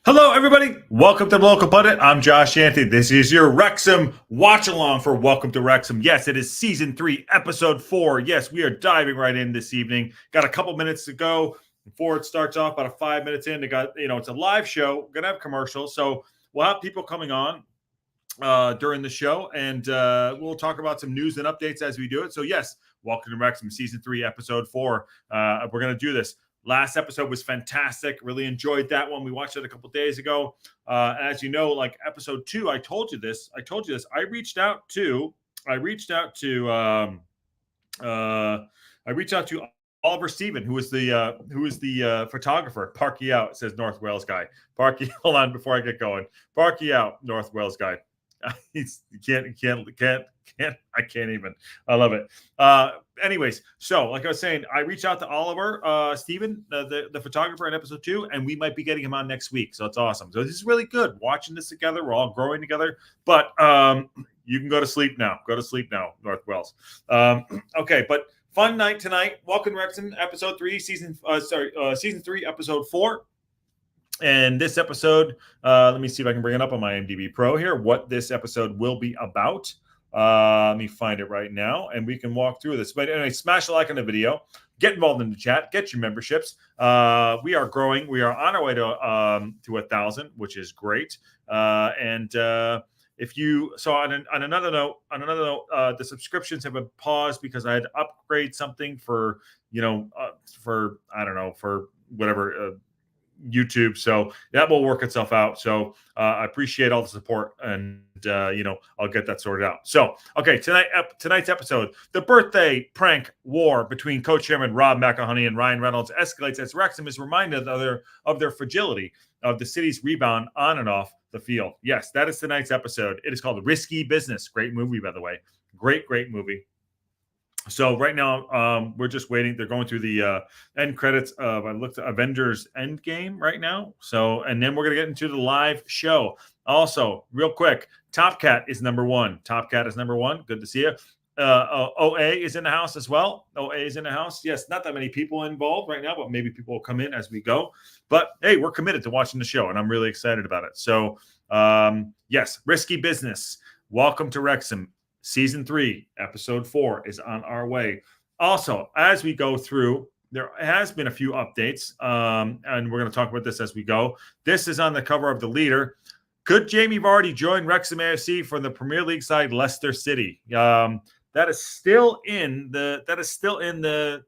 Hello, everybody. Welcome to the Local Pundit. I'm Josh Shanty. This is your Wrexham watch along for Welcome to Wrexham. Yes, it is season 3, episode 4. Yes, we are diving right in this evening. Got a couple minutes to go before it starts off. About 5 minutes in, it's a live show. We're gonna have commercials, so we'll have people coming on during the show, and we'll talk about some news and updates as we do it. So, yes, Welcome to Wrexham, season 3, episode 4. We're gonna do this. Last episode was fantastic. Really enjoyed that one. We watched it a couple days ago. As you know, like episode 2, I told you this. I reached out to Oliver Stephen, who is the photographer. Parky out, says North Wales guy. Parky, hold on before I get going. Parky out, North Wales guy. I can't even. I love it. Anyways, so like I was saying, I reached out to Oliver Stephen, the photographer in episode 2, and we might be getting him on next week. So it's awesome. So this is really good watching this together. We're all growing together. But you can go to sleep now. Go to sleep now, North Wales. Okay, but fun night tonight. Welcome to Wrexham, episode 3, season 3, episode 4. And this episode, let me see if I can bring it up on my IMDb Pro here, what this episode will be about. Let me find it right now, and we can walk through this. But anyway, smash a like on the video. Get involved in the chat. Get your memberships. We are growing. We are on our way to 1,000, which is great. If you on another note, the subscriptions have been paused because I had to upgrade something for whatever. YouTube, so that will work itself out. So I appreciate all the support, and I'll get that sorted out. So okay, tonight's episode, the birthday prank war between co-chairman Rob McElhenney and Ryan Reynolds escalates as Wrexham is reminded of their fragility of the city's rebound on and off the field. Yes, that is tonight's episode. It is called Risky Business. Great movie, by the way. Great movie. So right now, we're just waiting. They're going through the end credits of, I looked at Avengers Endgame right now. So, and then we're going to get into the live show. Also, real quick, Top Cat is number 1. Top Cat is number 1. Good to see you. OA is in the house as well. OA is in the house. Yes, not that many people involved right now, but maybe people will come in as we go. But hey, we're committed to watching the show, and I'm really excited about it. So, yes, Risky Business. Welcome to Wrexham. Season 3, episode 4 is on our way. Also, as we go through, there has been a few updates, and we're going to talk about this as we go. This is on the cover of The Leader. Could Jamie Vardy join Wrexham AFC from the Premier League side, Leicester City? That is still in the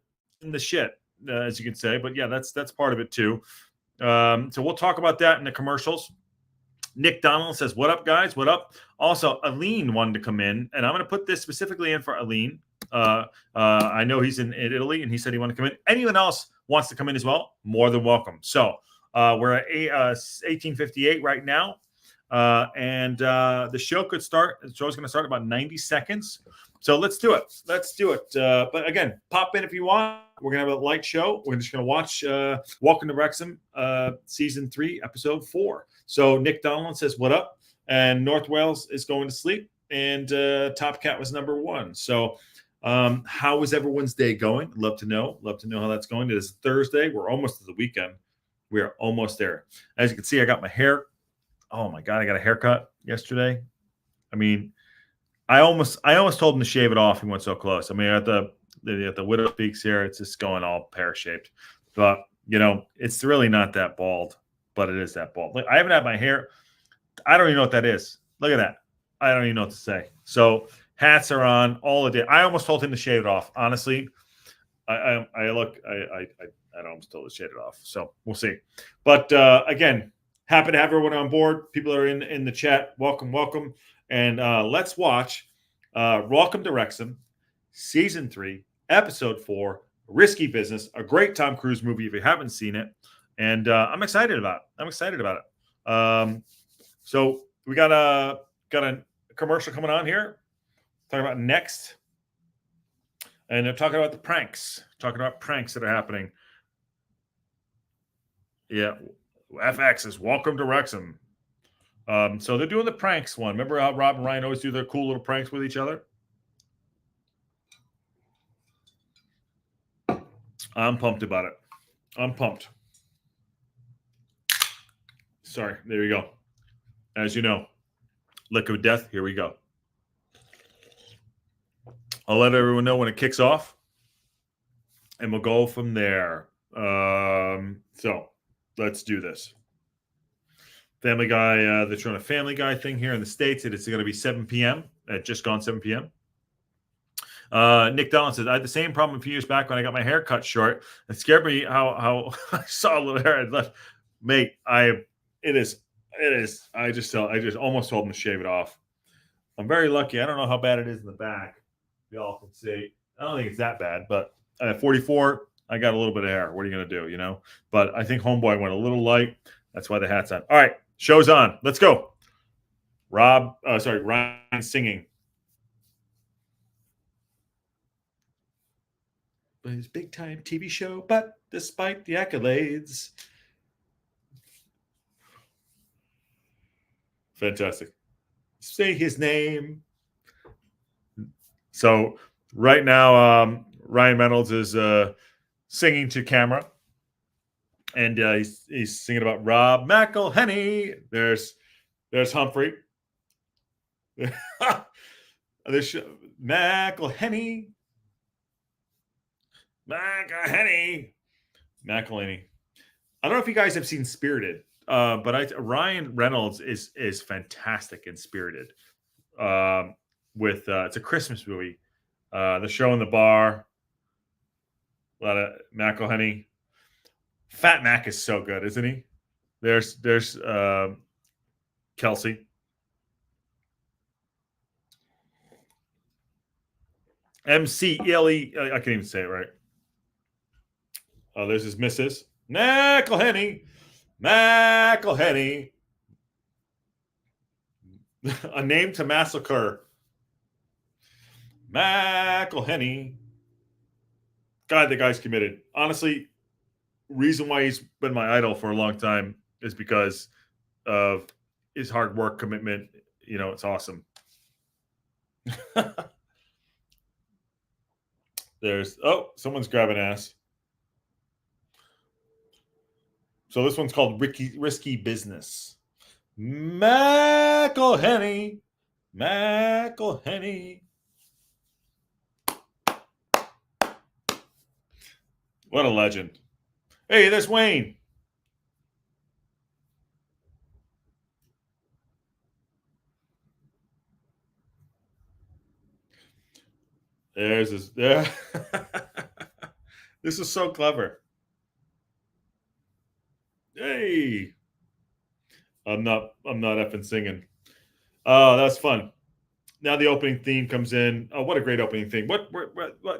shit, as you can say. But yeah, that's part of it too. So we'll talk about that in the commercials. Nick Donald says, "What up, guys? What up?" Also, Aline wanted to come in, and I'm going to put this specifically in for Aline. I know he's in Italy, and he said he wanted to come in. Anyone else wants to come in as well, more than welcome. So we're at 18:58 right now, and the show could start. The show's going to start in about 90 seconds. So let's do it. But again, pop in if you want. We're going to have a light show. We're just going to watch Welcome to Wrexham, season 3, episode 4. So Nick Donald says, "What up?" And North Wales is going to sleep. And Top Cat was number 1. So how is everyone's day going? Love to know how that's going. It is Thursday. We're almost to the weekend. We are almost there. As you can see, I got my hair. Oh my God, I got a haircut yesterday. I mean, I almost told him to shave it off. He went so close. I mean, at the Widow Speaks here, it's just going all pear-shaped. But, it's really not that bald, but it is that bald. Like, I haven't had my hair. I don't even know what that is. Look at that. I don't even know what to say. So hats are on all the day. I almost told him to shave it off. Honestly, I almost told him to shave it off. So we'll see. But again, happy to have everyone on board. People are in the chat. Welcome. And let's watch Welcome to Wrexham, season 3, episode 4, Risky Business, a great Tom Cruise movie if you haven't seen it. And I'm excited about it. So we got a commercial coming on here, talking about next. And they're talking about pranks that are happening. Yeah, FX is Welcome to Wrexham. So they're doing the pranks one. Remember how Rob and Ryan always do their cool little pranks with each other? I'm pumped about it. I'm pumped. So Sorry. There you go. As you know, liquid death. Here we go. I'll let everyone know when it kicks off, and we'll go from there. So let's do this. Family Guy, they're showing a Family Guy thing here in the States. It's going to be 7 p.m. Just gone 7 p.m. Nick Donald says, I had the same problem a few years back when I got my hair cut short. It scared me how I saw a little hair I left. Mate, it is. I just almost told him to shave it off. I'm very lucky. I don't know how bad it is in the back. Y'all can see. I don't think it's that bad, but at 44, I got a little bit of hair. What are you going to do, you know? But I think Homeboy went a little light. That's why the hat's on. All right, show's on. Let's go. Ryan singing. But his big time TV show, but despite the accolades. Fantastic. Say his name. So right now, Ryan Reynolds is singing to camera, and he's singing about Rob McElhenney. There's Humphrey. There's McElhenney. McElhenney. I don't know if you guys have seen Spirited, but Ryan Reynolds is fantastic in Spirited. It's a Christmas movie. The show in the bar. A lot of McElhenney. Fat Mac is so good, isn't he? There's Kelsey. McElhenney. I can't even say it right. Oh, there's his missus. McElhenney. A name to massacre. McElhenney. God, the guy's committed. Honestly, reason why he's been my idol for a long time is because of his hard work, commitment. You know, it's awesome. Someone's grabbing ass. So this one's called Risky Business. McElhenney. What a legend. Hey, there's Wayne. There's his. There. This is so clever. Hey. I'm not effing singing. Oh, that's fun. Now the opening theme comes in. Oh, what a great opening theme. What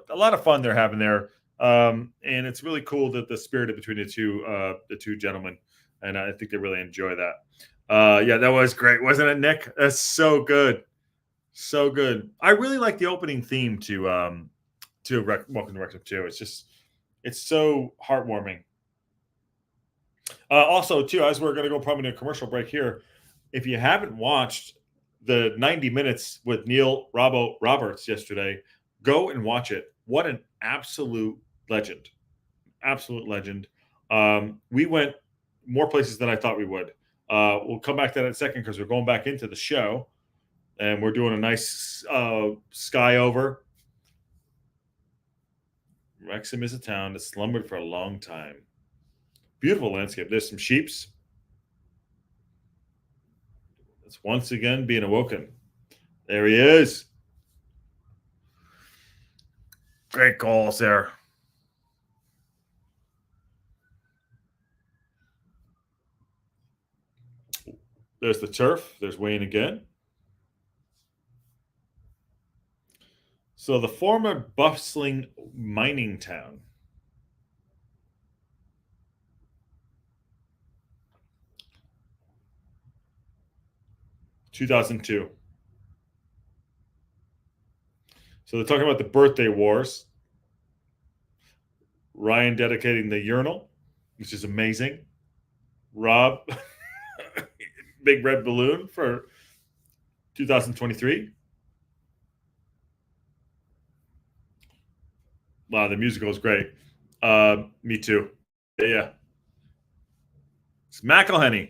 a lot of fun they're having there. And it's really cool that the spirit between the two gentlemen, and I think they really enjoy that. Yeah, that was great, wasn't it, Nick? That's so good, so good. I really like the opening theme to Welcome to Wrexham too. It's so heartwarming. Also, too, as we're going to go probably to a commercial break here, if you haven't watched the 90 minutes with Neil Roberts yesterday, go and watch it. What an absolute legend. Absolute legend. We went more places than I thought we would. We'll come back to that in a second because we're going back into the show, and we're doing a nice sky over. Wrexham is a town that slumbered for a long time. Beautiful landscape. There's some sheeps. It's once again being awoken. There he is. Great goals there. There's the turf. There's Wayne again. So the former bustling mining town. (2002). So they're talking about the birthday wars. Ryan dedicating the urinal, which is amazing. Rob, big red balloon for 2023. Wow, the musical is great. Me too. Yeah. It's McElhenney.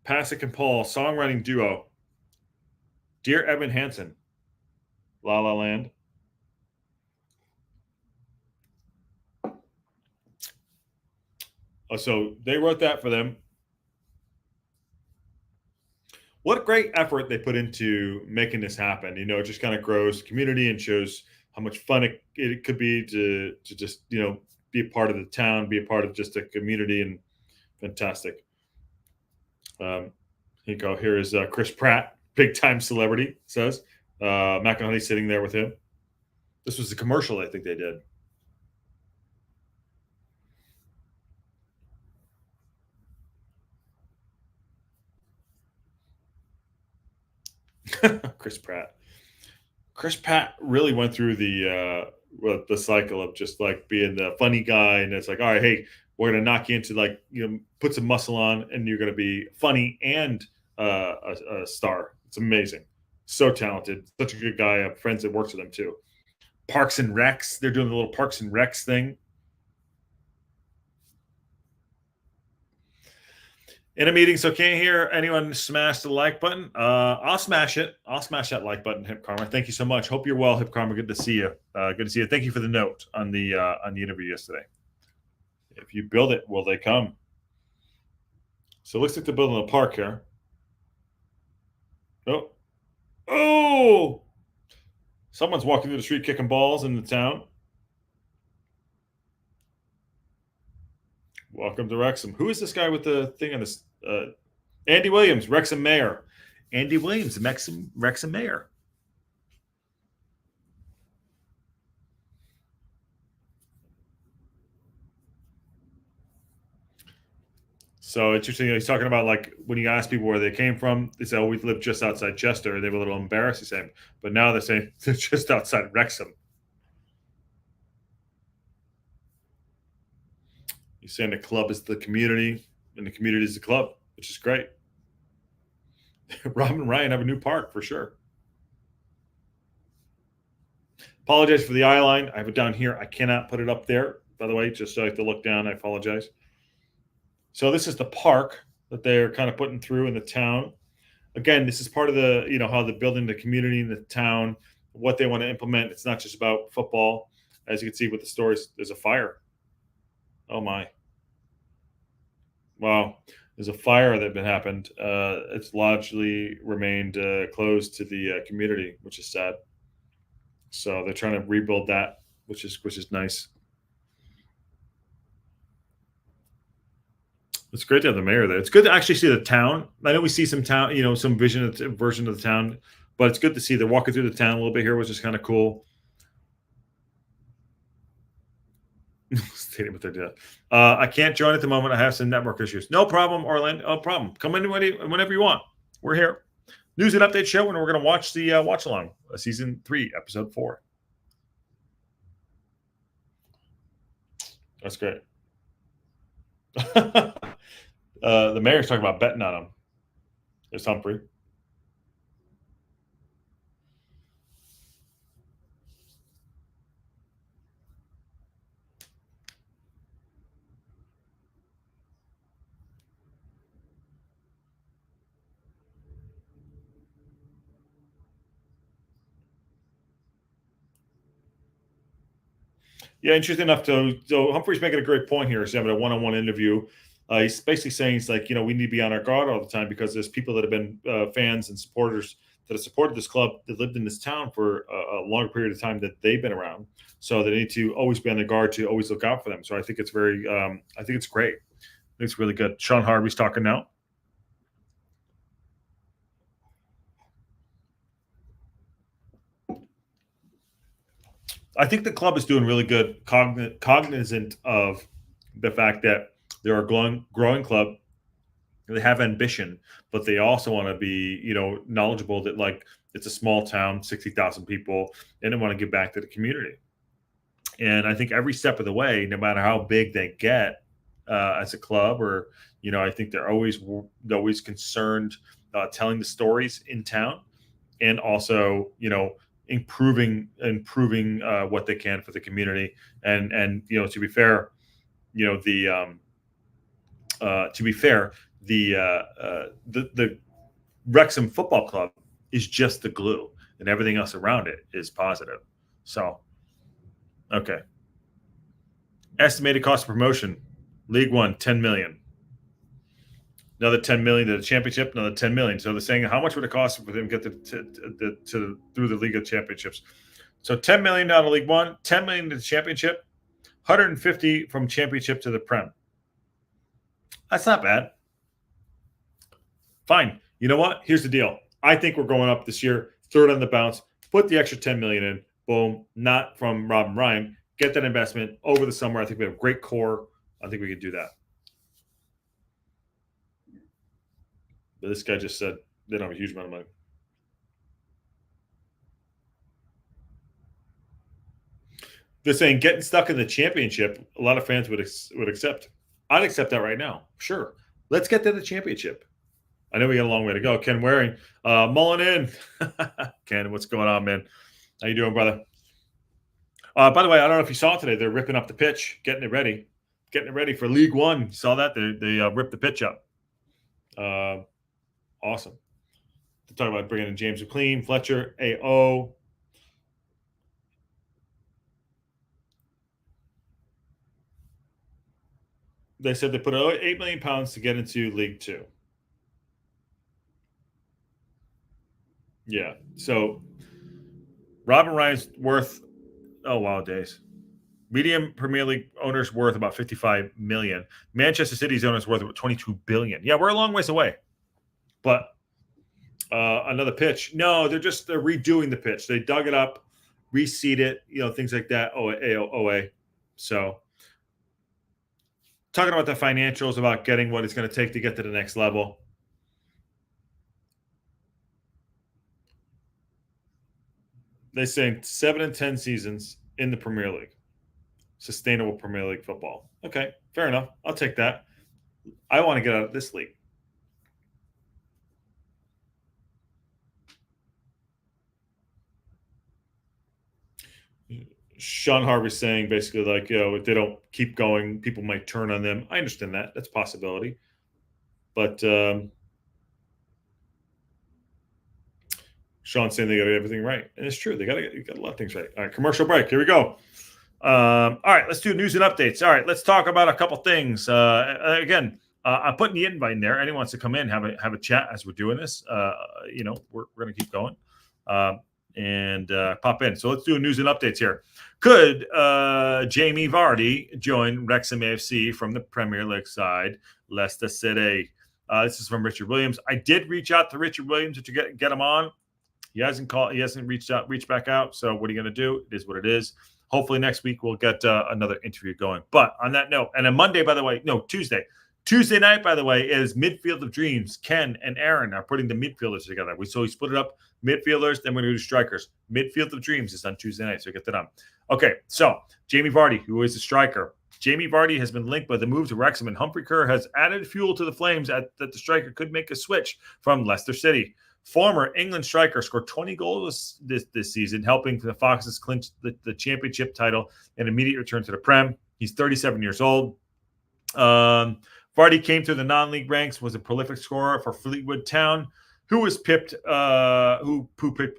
Pasek and Paul, songwriting duo. Dear Evan Hansen, La La Land. So they wrote that for them. What a great effort they put into making this happen. You know, it just kind of grows the community and shows how much fun it could be to just, you know, be a part of the town, be a part of just a community, and fantastic. Here you go. Here is Chris Pratt, big time celebrity, says. McElhenney sitting there with him. This was the commercial I think they did. Chris Pratt. Chris Pratt really went through the cycle of just like being the funny guy, and it's like, all right, hey, we're gonna knock you into, like, you know, put some muscle on, and you're gonna be funny and a star. It's amazing. So talented, such a good guy. I have friends that works with him too. Parks and Recs. They're doing the little Parks and Recs thing. In a meeting, so can't hear anyone smash the like button. I'll smash it. I'll smash that like button, Hip Karma. Thank you so much. Hope you're well, Hip Karma. Good to see you. Good to see you. Thank you for the note on the interview yesterday. If you build it, will they come? So it looks like they're building a park here. Oh! Someone's walking through the street kicking balls in the town. Welcome to Wrexham. Who is this guy with the thing on this? Andy Williams, Wrexham mayor. Andy Williams, Wrexham mayor. So interesting. He's talking about, like, when you ask people where they came from, they say, "Oh, we live just outside Chester." They were a little embarrassed to say, but now they're saying they're just outside Wrexham. He's saying the club is the community, and the community is the club, which is great. Rob and Ryan have a new park for sure. Apologize for the eye line. I have it down here. I cannot put it up there, by the way, just so I have to look down. I apologize. So this is the park that they're kind of putting through in the town. Again, this is part of the, you know, how they're building the community in the town, what they want to implement. It's not just about football. As you can see with the stories, there's a fire. Oh my. Wow. There's a fire that happened. It's largely remained closed to the community, which is sad. So they're trying to rebuild that, which is nice. It's great to have the mayor there. It's good to actually see the town. I know we see some town, you know, some version of the town, but it's good to see they're walking through the town a little bit here, which is kind of cool. Stating what they did. I can't join at the moment. I have some network issues. No problem, Orlando. No problem. Come in whenever you want. We're here. News and update show, and we're going to watch the watch along, season 3, episode 4. That's great. The mayor's talking about betting on him. There's Humphrey. Yeah, interesting enough. So Humphrey's making a great point here. He's having a one-on-one interview. He's basically saying, he's like, you know, we need to be on our guard all the time because there's people that have been fans and supporters that have supported this club that lived in this town for a longer period of time that they've been around. So they need to always be on the guard to always look out for them. So I think it's very, I think it's great. I think it's really good. Sean Harvey's talking now. I think the club is doing really good, cognizant of the fact that they're a growing club. They have ambition, but they also want to be, you know, knowledgeable that, like, it's a small town, 60,000 people, and they want to give back to the community. And I think every step of the way, no matter how big they get as a club, or, you know, I think they're always concerned telling the stories in town, and also, you know, improving what they can for the community. And you know, to be fair, you know, the Wrexham Football Club is just the glue, and everything else around it is positive. So, okay. Estimated cost of promotion, League One, 10 million. Another 10 million to the championship, another 10 million. So they're saying, how much would it cost for them to get through the League of Championships? So 10 million down to League One, 10 million to the championship, 150 from championship to the Prem. That's not bad. Fine. You know what? Here's the deal. I think we're going up this year. Throw it on the bounce. Put the extra 10 million in. Boom. Not from Rob and Ryan. Get that investment over the summer. I think we have a great core. I think we could do that. But this guy just said they don't have a huge amount of money. They're saying getting stuck in the championship, a lot of fans would accept. I'd accept that right now. Sure. Let's get to the championship. I know we got a long way to go. Ken Waring, mulling in. Ken, what's going on, man? How you doing, brother? By the way, I don't know if you saw today, they're ripping up the pitch, getting it ready for League One. You saw that? They ripped the pitch up. Awesome. They're talking about bringing in James McLean, Fletcher, AO. They said they put £8 million to get into League Two. Yeah. So Robin Ryan's worth, oh wow, days. Medium Premier League owners worth about 55 million. Manchester City's owners worth about 22 billion. Yeah, we're a long ways away. But another pitch. No, they're redoing the pitch. They dug it up, reseed it, things like that. OA. So talking about the financials, about getting what it's going to take to get to the next level. They're saying 7 and 10 seasons in the Premier League. Sustainable Premier League football. Okay, fair enough. I'll take that. I want to get out of this league. Sean Harvey's saying basically like, if they don't keep going, people might turn on them. I understand that. That's a possibility. But Sean's saying they got everything right. And it's true. They got a lot of things right. All right, commercial break. Here we go. All right, let's do news and updates. All right, let's talk about a couple things. Again, I'm putting the invite in there. Anyone wants to come in, have a chat as we're doing this. We're going to keep going and pop in. So let's do news and updates here. Could Jamie Vardy join Wrexham AFC from the Premier League side, Leicester City? This is from Richard Williams. I did reach out to Richard Williams to get him on. He hasn't called. He hasn't reached back out. So what are you going to do? It is what it is. Hopefully next week we'll get another interview going. But on that note, and on Monday, by the way, no, Tuesday night, by the way, is Midfield of Dreams. Ken and Aaron are putting the midfielders together. We split it up, midfielders, then we're going to do strikers. Midfield of Dreams is on Tuesday night, so get that on. Okay, so Jamie Vardy, who is the striker. Jamie Vardy has been linked by the move to Wrexham, and Humphrey Kerr has added fuel to the flames that the striker could make a switch from Leicester City. Former England striker scored 20 goals this season, helping the Foxes clinch the championship title and immediate return to the Prem. He's 37 years old. Vardy came through the non-league ranks, was a prolific scorer for Fleetwood Town, who picked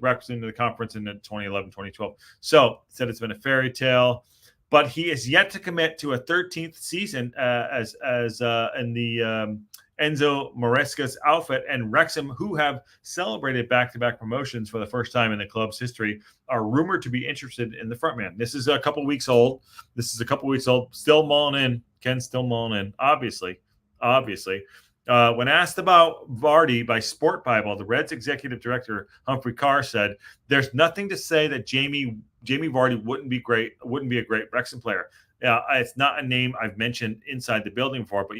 Wrexham into the conference in 2011-2012. So said it's been a fairy tale, but he is yet to commit to a 13th season as in the Enzo Maresca's outfit, and Wrexham, who have celebrated back-to-back promotions for the first time in the club's history, are rumored to be interested in the frontman. This is a couple weeks old. Still mulling in. Ken's still mulling in, obviously. When asked about Vardy by Sport Bible, the Reds executive director, Humphrey Kerr, said, "There's nothing to say that Jamie Vardy wouldn't be a great Wrexham player. It's not a name I've mentioned inside the building before, but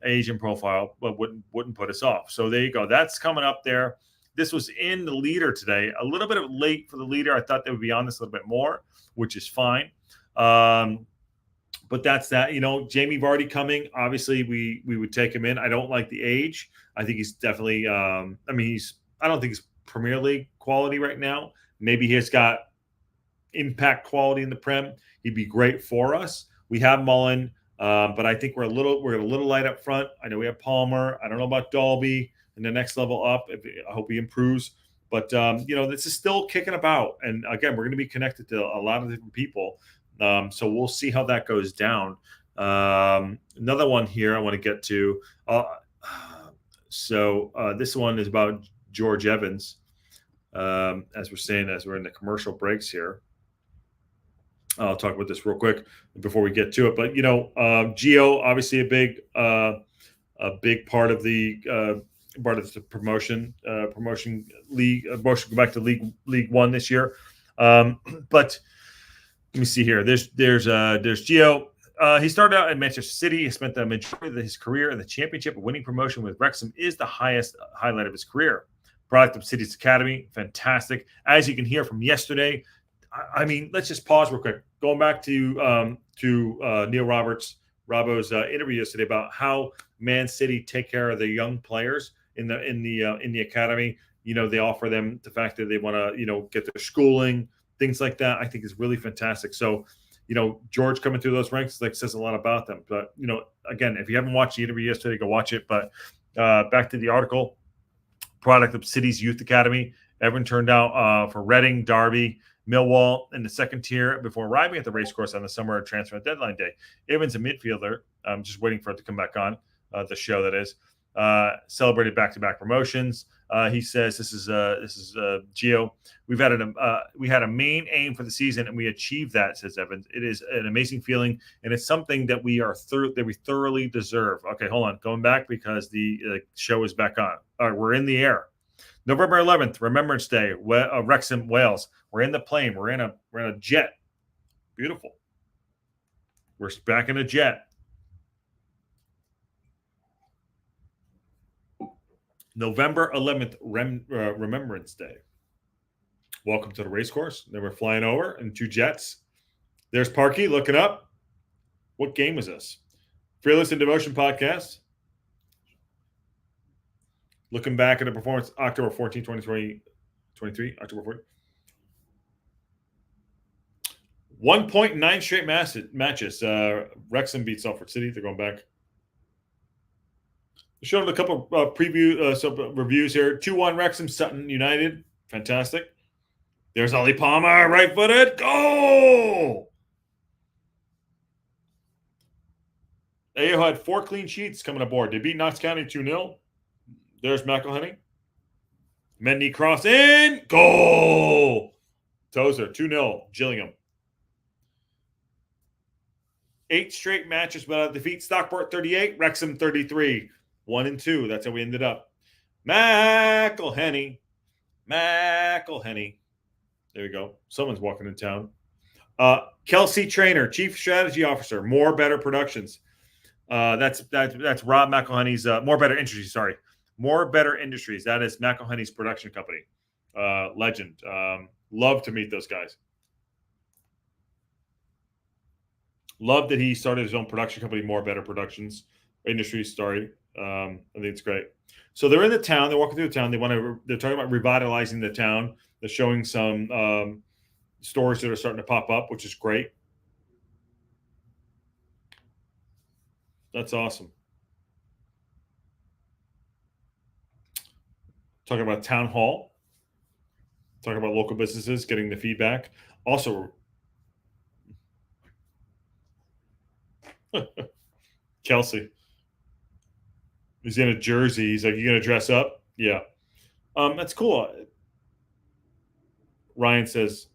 Asian profile, but wouldn't put us off." So there you go. That's coming up there. This was in the leader today. A little bit of late for the leader. I thought they would be on this a little bit more, which is fine. But that's that. Jamie Vardy coming. Obviously, we would take him in. I don't like the age. I think he's definitely. I don't think he's Premier League quality right now. Maybe he's got impact quality in the Prem. He'd be great for us. We have Mullen. But I think we're a little light up front. I know we have Palmer. I don't know about Dalby in the next level up. I hope he improves. But this is still kicking about. And again, we're going to be connected to a lot of different people. So we'll see how that goes down. Another one here I want to get to. This one is about George Evans. As we're in the commercial breaks here. I'll talk about this real quick before we get to it. But Gio, obviously a big part of the promotion league. Motion go back to League One this year. But let me see here. There's Gio. He started out in Manchester City. He spent the majority of his career in the Championship. Winning promotion with Wrexham is the highest highlight of his career. Product of City's Academy, fantastic. As you can hear from yesterday, I mean, let's just pause real quick. Going back to Neil Robbo's interview yesterday about how Man City take care of the young players in the academy. They offer them the fact that they want to get their schooling, things like that. I think is really fantastic. So, George coming through those ranks says a lot about them. But again, if you haven't watched the interview yesterday, go watch it. But back to the article. Product of City's Youth Academy. Everyone turned out for Reading, Derby, Millwall in the second tier before arriving at the racecourse on the summer transfer deadline day. Evans, a midfielder, I'm just waiting for it to come back on the show. That is celebrated back-to-back promotions. He says, "This is Gio. We had a main aim for the season, and we achieved that." Says Evans. "It is an amazing feeling, and it's something that we thoroughly deserve." Okay, hold on, going back because the show is back on. All right, we're in the air. November 11th, Remembrance Day, Wrexham, Wales. We're in the plane. We're in a jet. Beautiful. We're back in a jet. November 11th, Remembrance Day. Welcome to the racecourse. Then we're flying over in two jets. There's Parky looking up. What game was this? Fearless and Devotion podcast. Looking back at the performance, October 14, 2023, October 14. 1.9 straight matches. Wrexham beat Salford City. They're going back. Showing a couple reviews here. 2-1 Wrexham, Sutton United. Fantastic. There's Ollie Palmer, right-footed. Goal! AO had 4 clean sheets coming aboard. They beat Knox County 2-0. There's McElhenney. Mendy cross in. Goal! Tozer, 2-0. Gillingham. 8 straight matches without defeat. Stockport 38. Wrexham 33. 1 and 2. That's how we ended up. McElhenney. There we go. Someone's walking in town. Kelsey Trainer, Chief Strategy Officer, More Better Productions. That's Rob McElhenney's More Better Industries. Sorry, More Better Industries. That is McElhenney's production company. Legend. Love to meet those guys. Love that he started his own production company, More Better Productions Industries. Sorry. I think it's great. So they're in the town. They're walking through the town. They're talking about revitalizing the town. They're showing some stores that are starting to pop up, which is great. That's awesome. Talking about town hall. Talking about local businesses, getting the feedback. Also, Kelsey. He's in a jersey. He's like, "You gonna dress up?" Yeah. That's cool. Ryan says,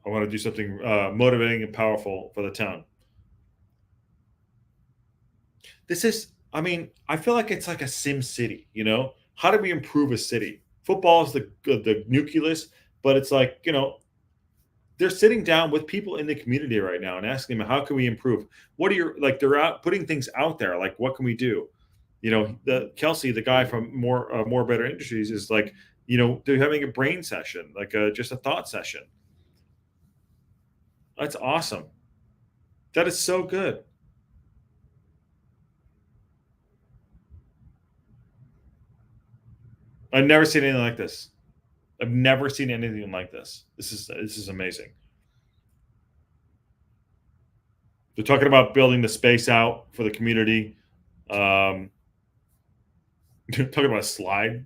"I want to do something motivating and powerful for the town." This is, I mean, I feel like it's like a Sim City, How do we improve a city? Football is the nucleus, but it's like, they're sitting down with people in the community right now and asking them, how can we improve? What are they're out putting things out there. Like, what can we do? The Kelsey, the guy from More Better Industries is like, they're having a brain session, like just a thought session. That's awesome. That is so good. I've never seen anything like this. I've never seen anything like this. This is amazing. They're talking about building the space out for the community. Talking about a slide.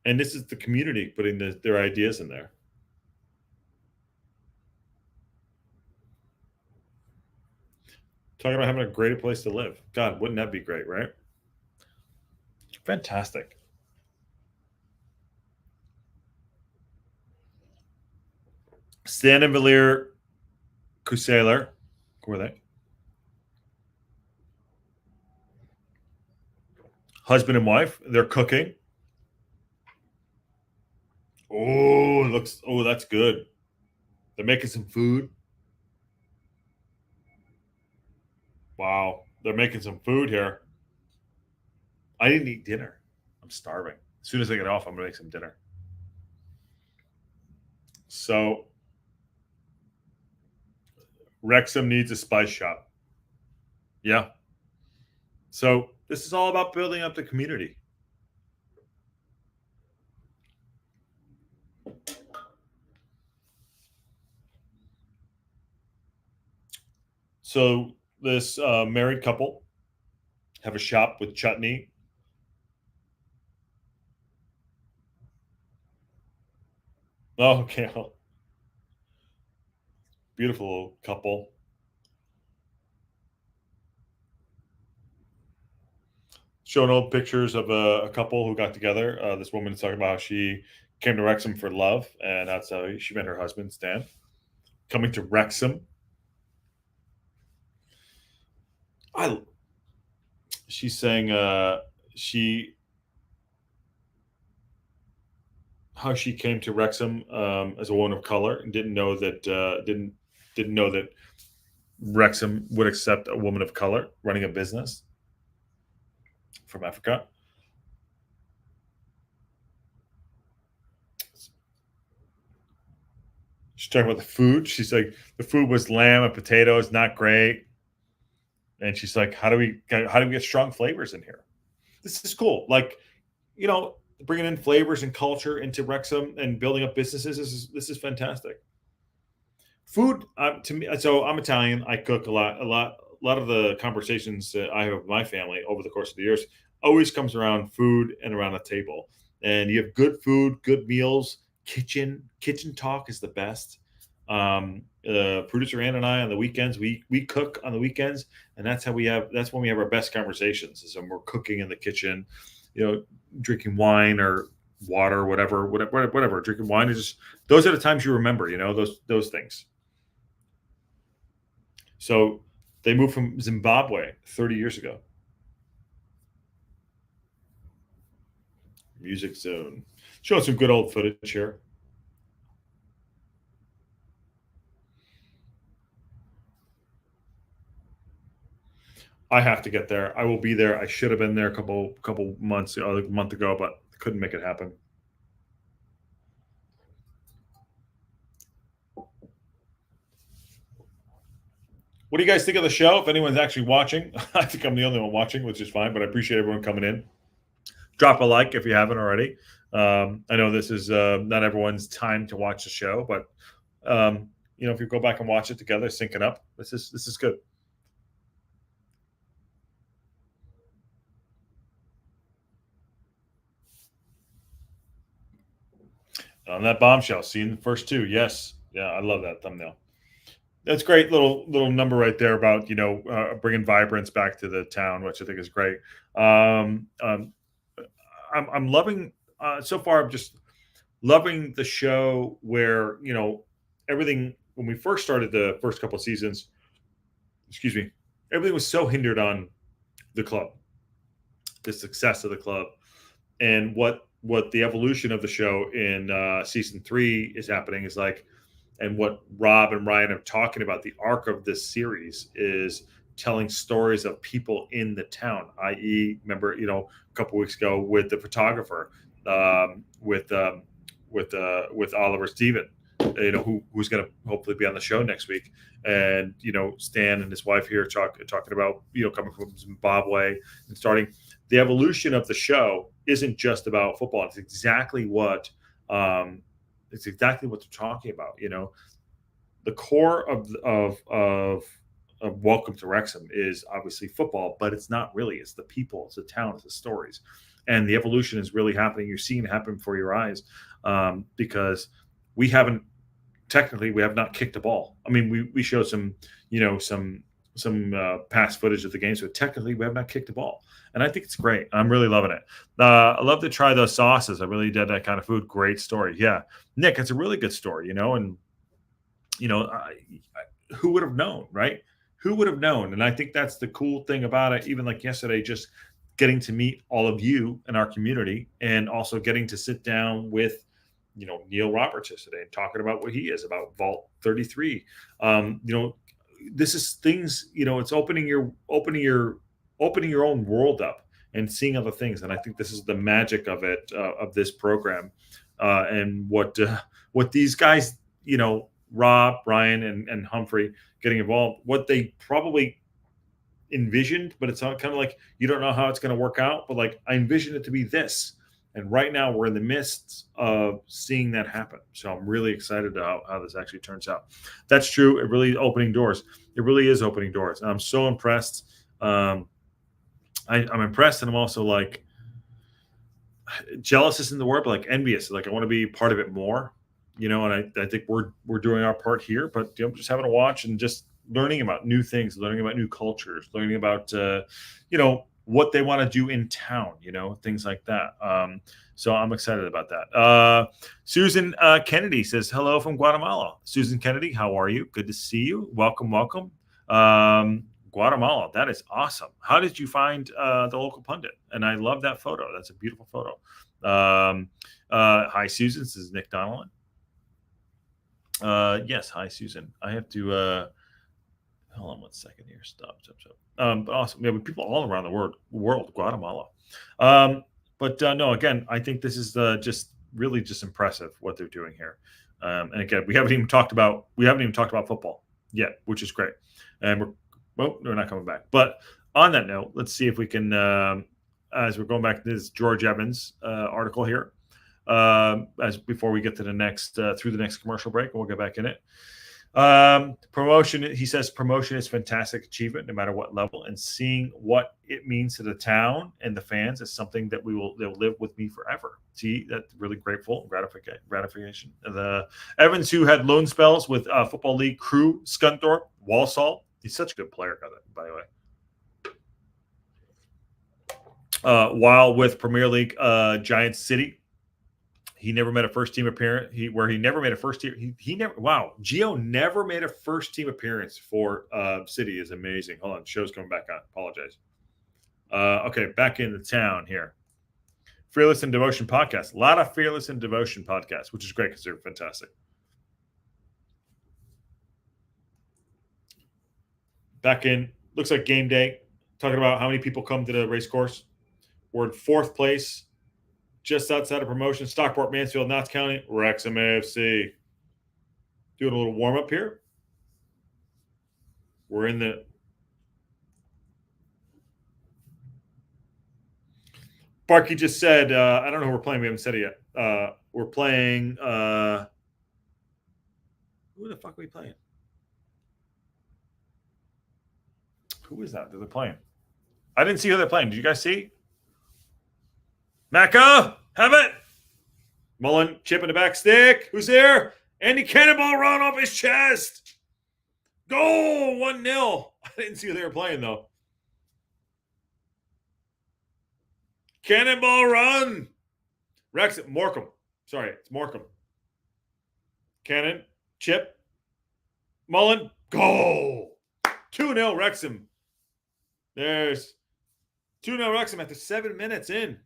And this is the community putting their ideas in there. Talking about having a greater place to live. God, wouldn't that be great, right? Fantastic. Stan and Valir Kusaler. Who are they? Husband and wife. They're cooking. Oh, it looks. Oh, that's good. They're making some food. Wow, they're making some food here. I didn't eat dinner. I'm starving. As soon as I get off, I'm gonna make some dinner. So, Wrexham needs a spice shop. Yeah. So this is all about building up the community. So this married couple have a shop with chutney. Oh, okay. Beautiful couple. Showing old pictures of a couple who got together. This woman is talking about how she came to Wrexham for love, and that's how she met her husband, Stan. Coming to Wrexham. She's saying how she came to Wrexham as a woman of color and didn't know that Wrexham would accept a woman of color running a business from Africa. She's talking about the food. She's like, the food was lamb and potatoes, not great. And she's like, how do we get strong flavors in here? This is cool. Like, bringing in flavors and culture into Wrexham and building up businesses. This is fantastic. Food to me. So I'm Italian. I cook a lot. A lot of the conversations that I have with my family over the course of the years always comes around food and around a table. And you have good food, good meals. Kitchen talk is the best. Producer Ann and I on the weekends, we cook on the weekends, and that's when we have our best conversations, is when we're cooking in the kitchen, drinking wine or water, whatever. Drinking wine is just, those are the times you remember, those things. So they moved from Zimbabwe 30 years ago. Music Zone. Showing some good old footage here. I have to get there. I will be there. I should have been there a couple months, a month ago, but couldn't make it happen. What do you guys think of the show? If anyone's actually watching, I think I'm the only one watching, which is fine, but I appreciate everyone coming in. Drop a like if you haven't already. I know this is not everyone's time to watch the show, but if you go back and watch it together, sync it up. This is good. On that bombshell, seeing the first two, yes, yeah, I love that thumbnail. That's great little number right there about bringing vibrance back to the town, which I think is great. I'm loving so far. I'm just loving the show where everything, when we first started the first couple of seasons, everything was so hindered on the club, the success of the club, and what the evolution of the show in season 3 is happening is like. And what Rob and Ryan are talking about, the arc of this series is telling stories of people in the town, i.e., remember, a couple weeks ago with the photographer, with Oliver Steven, who's going to hopefully be on the show next week. And, Stan and his wife here talking about, coming from Zimbabwe and starting. The evolution of the show isn't just about football. It's exactly what they're talking about. the core of Welcome to Wrexham is obviously football, but it's not really. It's the people, it's the town, it's the stories, and the evolution is really happening. You're seeing it happen before your eyes, because we haven't technically we have not kicked a ball. I mean, we showed some past footage of the games, but technically we have not kicked a ball, and I think it's great. I'm really loving it. I love to try those sauces. I really did that kind of food. Great story. Yeah, Nick, it's a really good story. And who would have known, right? Who would have known? And I think that's the cool thing about it. Even like yesterday, just getting to meet all of you in our community, and also getting to sit down with, Neil Roberts yesterday and talking about what he is about Vault 33. This is things, it's opening your own world up and seeing other things. And I think this is the magic of it, of this program, and what these guys, Rob, Brian, and Humphrey getting involved, what they probably envisioned, but it's not kind of like, you don't know how it's going to work out, but like, I envisioned it to be this. And right now we're in the midst of seeing that happen. So I'm really excited about how this actually turns out. That's true. It really is opening doors. It really is opening doors. And I'm so impressed. I'm impressed, and I'm also like, jealous isn't the word, but like envious. Like, I want to be part of it more, and I think we're doing our part here, but just having a watch and just learning about new things, learning about new cultures, learning about what they want to do in town, things like that. So I'm excited about that. Susan Kennedy says, hello from Guatemala. Susan Kennedy, how are you? Good to see you. Welcome. Guatemala, that is awesome. How did you find the local pundit? And I love that photo. That's a beautiful photo. Hi, Susan. This is Nick Donnellan. Yes, hi, Susan. I have to hold on 1 second here. Stop. But awesome. We have people all around the world, Guatemala. No, again, I think this is just really just impressive what they're doing here. And again, we haven't even talked about football yet, which is great. And we're not coming back. But on that note, let's see if we can, as we're going back to this George Evans article here, as before we get to the next through the next commercial break, and we'll get back in it. Promotion, he says, promotion is fantastic achievement no matter what level, and seeing what it means to the town and the fans is something that they'll live with me forever. See, that's really grateful gratification. The Evans, who had loan spells with Football League Crew, Scunthorpe, Walsall. He's such a good player, by the way. While with Premier League Giants City, he never made a first team appearance. Gio never made a first team appearance for City is amazing. Hold on, show's coming back on. Apologize. Okay, back in the town here. Fearless and Devotion podcast. A lot of Fearless and Devotion podcasts, which is great because they're fantastic. Back in, looks like game day. Talking about how many people come to the race course. We're in 4th place. Just outside of promotion, Stockport, Mansfield, Notts County, Wrexham AFC. Doing a little warm up here. We're in the Barkey just said, I don't know who we're playing. We haven't said it yet. We're playing. Who the fuck are we playing? Who is that they're playing? I didn't see who they're playing. Did you guys see? Macca, have it. Mullen, chip in the back stick. Who's there? Andy Cannonball run off his chest. Goal, 1-0. I didn't see who they were playing, though. Cannonball run. Wrexham, Morecambe. Sorry, it's Morecambe. Cannon, chip. Mullen, goal. 2-0 Wrexham. There's 2-0 Wrexham after 7 minutes in.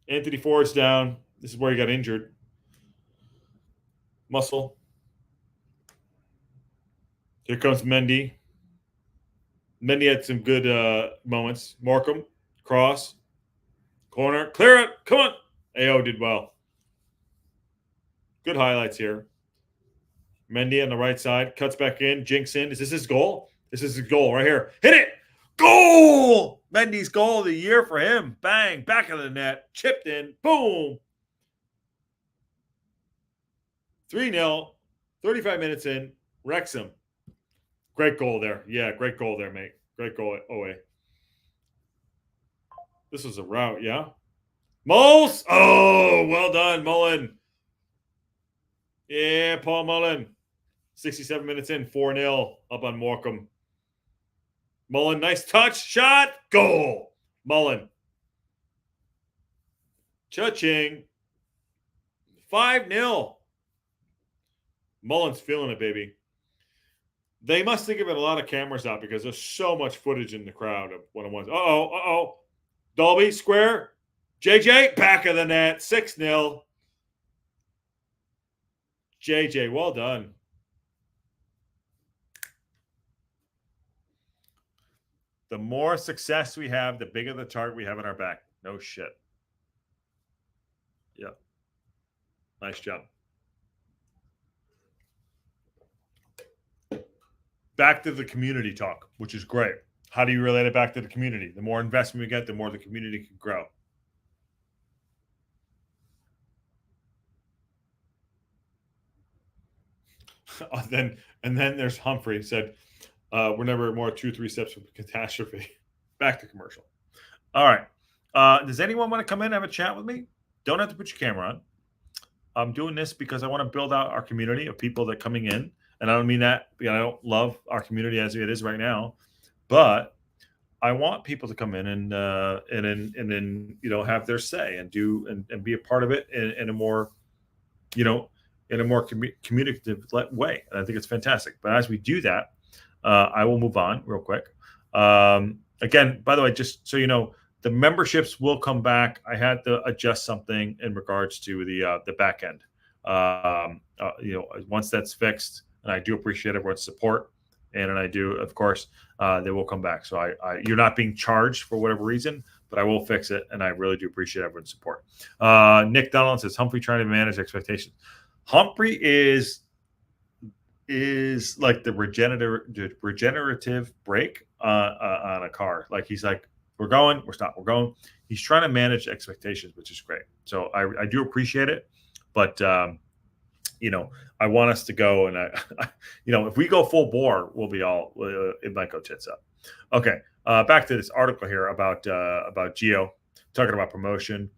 Anthony Ford's down. This is where he got injured. Muscle. Here comes Mendy. Mendy had some good moments. Morecambe, cross, corner, clear it. Come on. AO did well. Good highlights here. Mendy on the right side, cuts back in, jinks in. Is this his goal? This is his goal right here. Hit it. Goal! Mendy's goal of the year for him. Bang, back of the net, chipped in, boom. 3-0, 35 minutes in. Wrexham. Great goal there. Yeah, great goal there, mate. Great goal, Owe. This was a rout, yeah? Moles! Oh, well done, Mullen. Yeah, Paul Mullen. 67 minutes in, 4-0 up on Morecambe. Mullen, nice touch, shot, goal. Mullen. Cha-ching. 5-0. Mullen's feeling it, baby. They must have given a lot of cameras out because there's so much footage in the crowd of one-on-ones. Uh-oh. Dolby, square. JJ, back of the net, 6-0. JJ, well done. The more success we have, the bigger the target we have in our back. No shit. Yep. Nice job. Back to the community talk, which is great. How do you relate it back to the community? The more investment we get, the more the community can grow. And then there's Humphrey said, we're never more 2-3 steps from catastrophe. Back to commercial. All right. Does anyone want to come in and have a chat with me? Don't have to put your camera on. I'm doing this because I want to build out our community of people that are coming in. And I don't mean that, I don't love our community as it is right now, but I want people to come in and then have their say and do and be a part of it in a more communicative way. And I think it's fantastic. But as we do that, I will move on real quick. Again, by the way, just so you know, the memberships will come back. I had to adjust something in regards to the back end. Once that's fixed, and I do appreciate everyone's support, and I do, of course, they will come back. So you're not being charged for whatever reason, but I will fix it, and I really do appreciate everyone's support. Nick Donald says Humphrey trying to manage expectations. Humphrey is like the regenerative brake on a car. Like he's like, we're going, we're stopped, we're going. He's trying to manage expectations, which is great. So I do appreciate it, but I want us to go, and if we go full bore, we'll be all it might go tits up. Okay, back to this article here about Gio talking about promotion.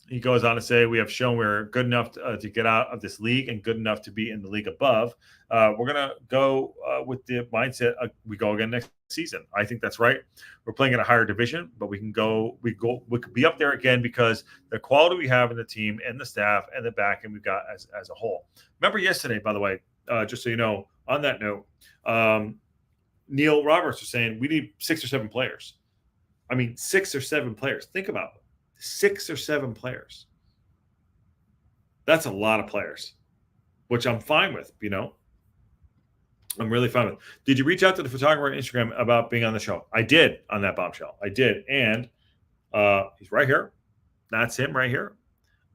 He goes on to say, we have shown we're good enough to get out of this league and good enough to be in the league above. We're going to go with the mindset we go again next season. I think that's right. We're playing in a higher division, but we could be up there again because the quality we have in the team and the staff and the back end we've got as a whole. Remember yesterday, by the way, just so you know, on that note, Neil Roberts was saying we need 6 or 7 players. I mean, 6 or 7 players. Think about it. 6 or 7 players. That's a lot of players, which I'm fine with, I'm really fine with. Did you reach out to the photographer on Instagram about being on the show? I did on that bombshell. I did. And he's right here. That's him right here.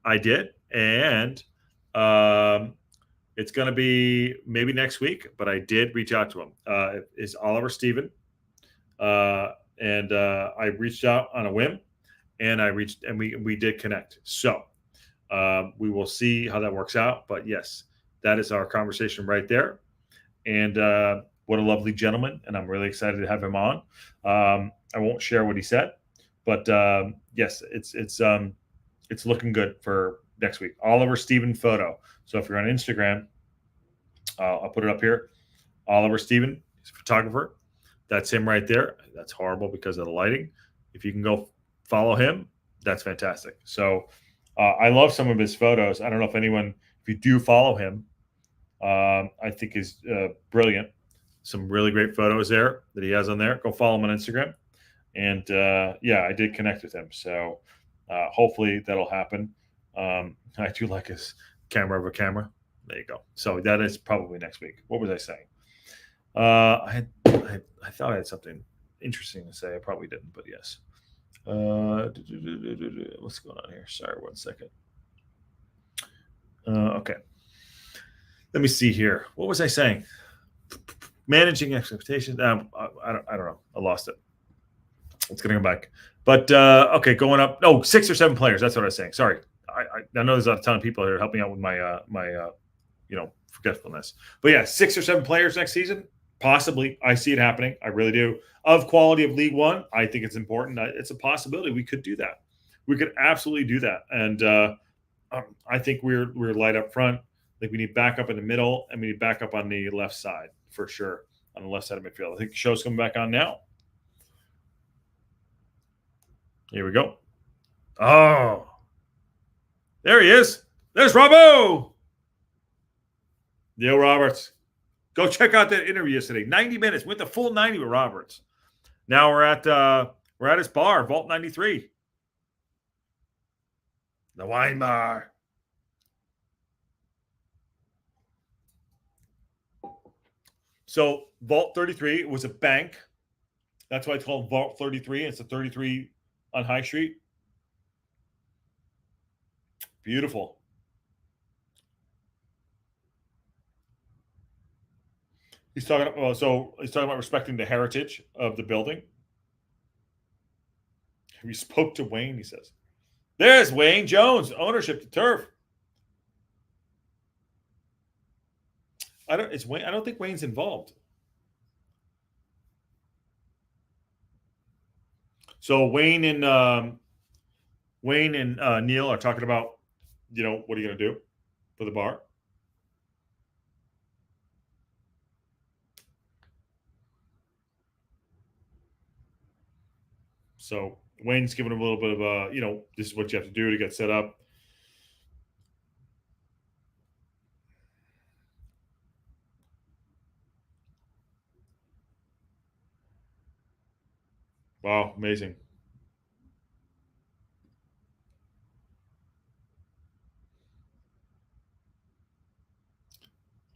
I did. And it's going to be maybe next week, but I did reach out to him. It's Oliver Steven. And I reached out on a whim. And we did connect. So we will see how that works out. But yes, that is our conversation right there. And what a lovely gentleman. And I'm really excited to have him on. I won't share what he said, but yes, it's looking good for next week. Oliver Steven photo. So if you're on Instagram, I'll put it up here. Oliver Steven, he's a photographer. That's him right there. That's horrible because of the lighting. If you can go follow him, that's fantastic. So I love some of his photos. I don't know if you do follow him, I think is brilliant. Some really great photos there that he has on there. Go follow him on Instagram. And I did connect with him. So hopefully that'll happen. I do like his camera of a camera. There you go. So that is probably next week. What was I saying? I thought I had something interesting to say. I probably didn't, but yes. What's going on here? Sorry, 1 second. Okay. Let me see here. What was I saying? Managing expectations. I don't know. I lost it. It's going to come back. But okay, going up. No, 6 or 7 players. That's what I was saying. Sorry. I know there's a ton of people here helping out with my forgetfulness. But yeah, 6 or 7 players next season, possibly. I see it happening. I really do. Of quality of League One, I think it's important. It's a possibility we could do that. We could absolutely do that. And I think we're light up front. I think we need backup in the middle, and we need backup on the left side for sure, on the left side of midfield. I think the show's coming back on now. Here we go. Oh, there he is. There's Robbo. Neil Roberts. Go check out that interview yesterday. 90 minutes. Went the full 90 with Roberts. Now we're at his bar, Vault 93. The wine bar. So Vault 33 was a bank. That's why it's called Vault 33. It's a 33 on High Street. Beautiful. He's talking about respecting the heritage of the building. We spoke to Wayne, he says. There's Wayne Jones, ownership to turf. I don't think Wayne's involved. So Wayne and Neil are talking about, what are you going to do for the bar? So Wayne's giving him a little bit of a, this is what you have to do to get set up. Wow, amazing.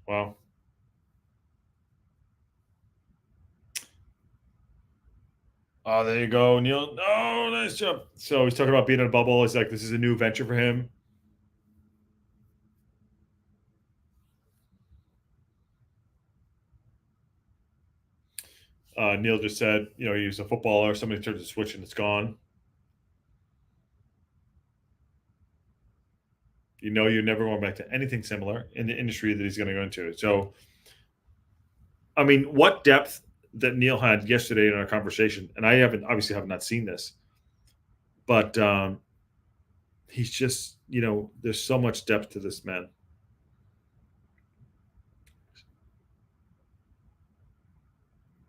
Wow. Oh, there you go, Neil. Oh, nice job. So he's talking about being in a bubble. He's like, this is a new venture for him. Neil just said, he's a footballer. Somebody turns the switch and it's gone. You're never going back to anything similar in the industry that he's going to go into. So, I mean, what depth that Neil had yesterday in our conversation, and I obviously have not seen this, but he's just, there's so much depth to this man.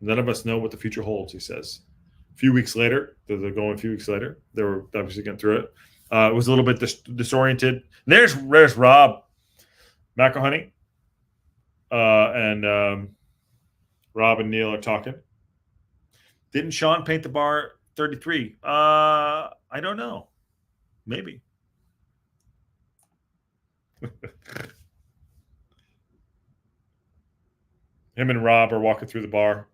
None of us know what the future holds, he says. A few weeks later, they're going a few weeks later. They were obviously getting through it. It was a little bit disoriented. And there's Rob McElhenney. And Rob and Neil are talking. Didn't Sean paint the bar 33? I don't know. Maybe. Him and Rob are walking through the bar.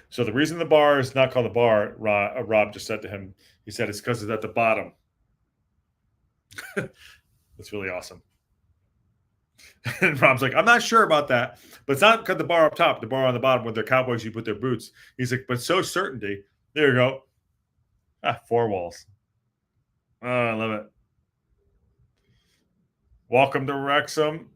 So the reason the bar is not called the bar, Rob just said to him, he said it's because it's at the bottom. That's really awesome. And Rob's like, I'm not sure about that, but it's not because the bar up top, the bar on the bottom where the Cowboys you put their boots. He's like, but so certainty. There you go. 4 walls. Oh, I love it. Welcome to Wrexham.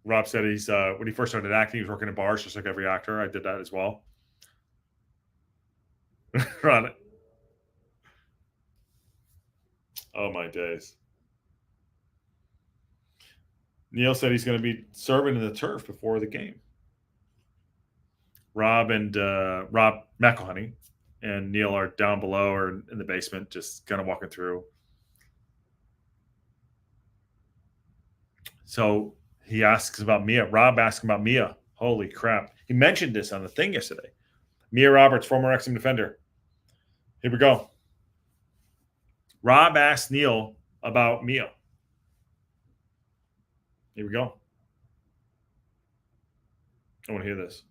Rob said he's when he first started acting, he was working in bars just like every actor. I did that as well. Right. Oh my days. Neil said he's going to be serving in the turf before the game. Rob McElhenney and Neil are down below or in the basement, just kind of walking through. So he asks about Mia. Rob asks about Mia. Holy crap. He mentioned this on the thing yesterday. Mia Roberts, former Wrexham defender. Here we go. Rob asked Neil about Mia. Here we go. I want to hear this.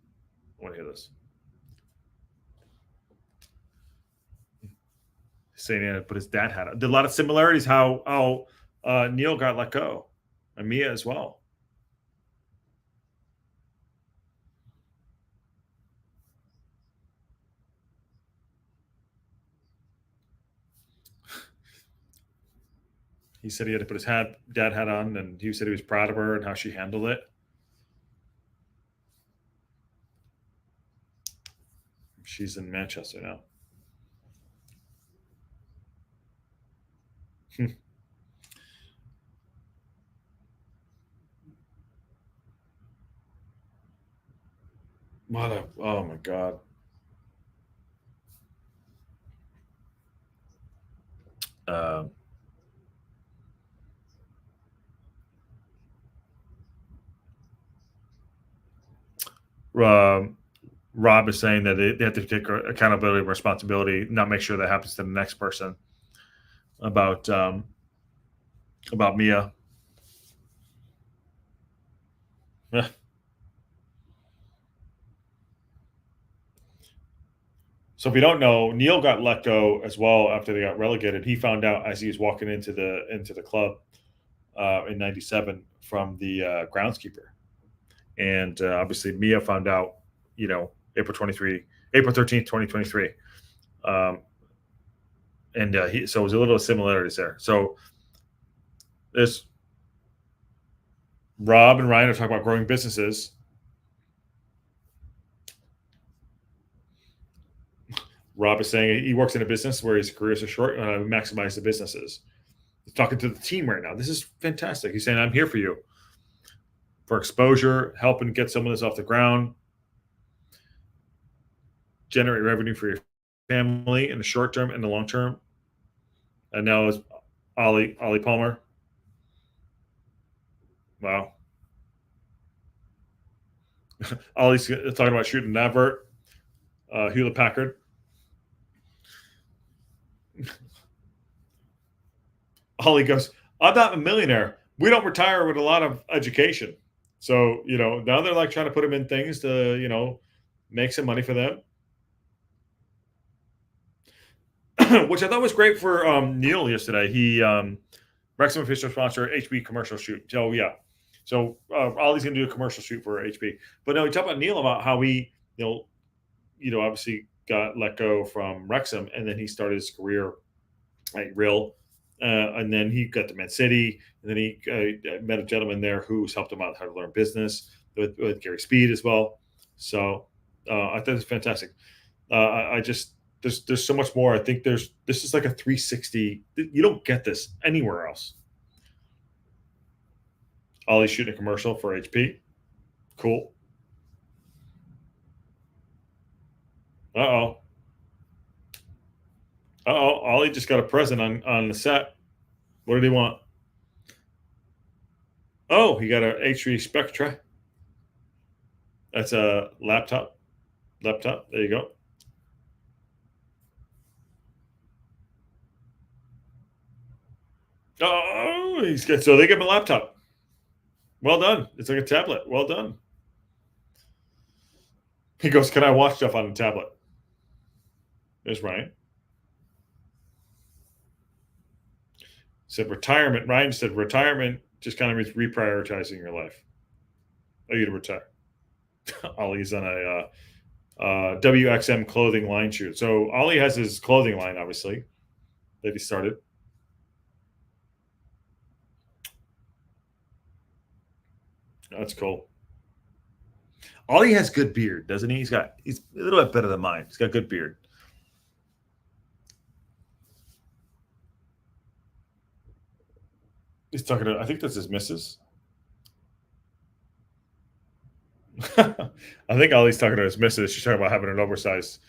Saying but his dad had it. Did a lot of similarities how Neil got let go. And Mia as well. He said he had to put his dad hat on, and he said he was proud of her and how she handled it. She's in Manchester now. Oh my God. Rob is saying that they have to take accountability and responsibility, not make sure that happens to the next person. About Mia. Yeah. So if you don't know, Neil got let go as well after they got relegated. He found out as he was walking into the club in '97 from the groundskeeper, and obviously Mia found out, April 13th, 2023. And so it was a little similarities there. So there's Rob and Ryan are talking about growing businesses. Rob is saying he works in a business where his careers are short and maximize the businesses. He's talking to the team right now. This is fantastic. He's saying, I'm here for you. For exposure, helping get some of this off the ground, generate revenue for your family in the short term and the long term. And now it's Ollie Palmer. Wow. Ollie's talking about shooting an advert. Hewlett Packard. Ollie goes, I'm not a millionaire. We don't retire with a lot of education. So, now they're like trying to put him in things to, make some money for them. Which I thought was great for Neil yesterday. He, Wrexham official sponsor, HP commercial shoot. So, yeah. So, Ollie's going to do a commercial shoot for HP. But no, he talked about Neil about how he, obviously got let go from Wrexham, and then he started his career at Real. And then he got to Man City, and then he met a gentleman there who's helped him out how to learn business with Gary Speed as well. So I thought it was fantastic. I just there's so much more. I think this is like a 360. You don't get this anywhere else. Ollie's shooting a commercial for HP. Cool. Uh-oh. Ollie just got a present on the set. What did he want? Oh, he got an HP Spectra. That's a laptop. There you go. Oh, he's good. So they give him a laptop. Well done. It's like a tablet. Well done. He goes, can I watch stuff on the tablet? There's Ryan. Said retirement. Ryan said retirement just kind of means reprioritizing your life. Oh, you to retire. Ollie's on a WXM clothing line shoot. So Ollie has his clothing line, obviously, that he started. That's cool. Ollie has good beard, doesn't he? He's a little bit better than mine. He's got good beard. He's talking to, I think that's his missus. I think Ollie's talking to his missus. She's talking about having an oversized.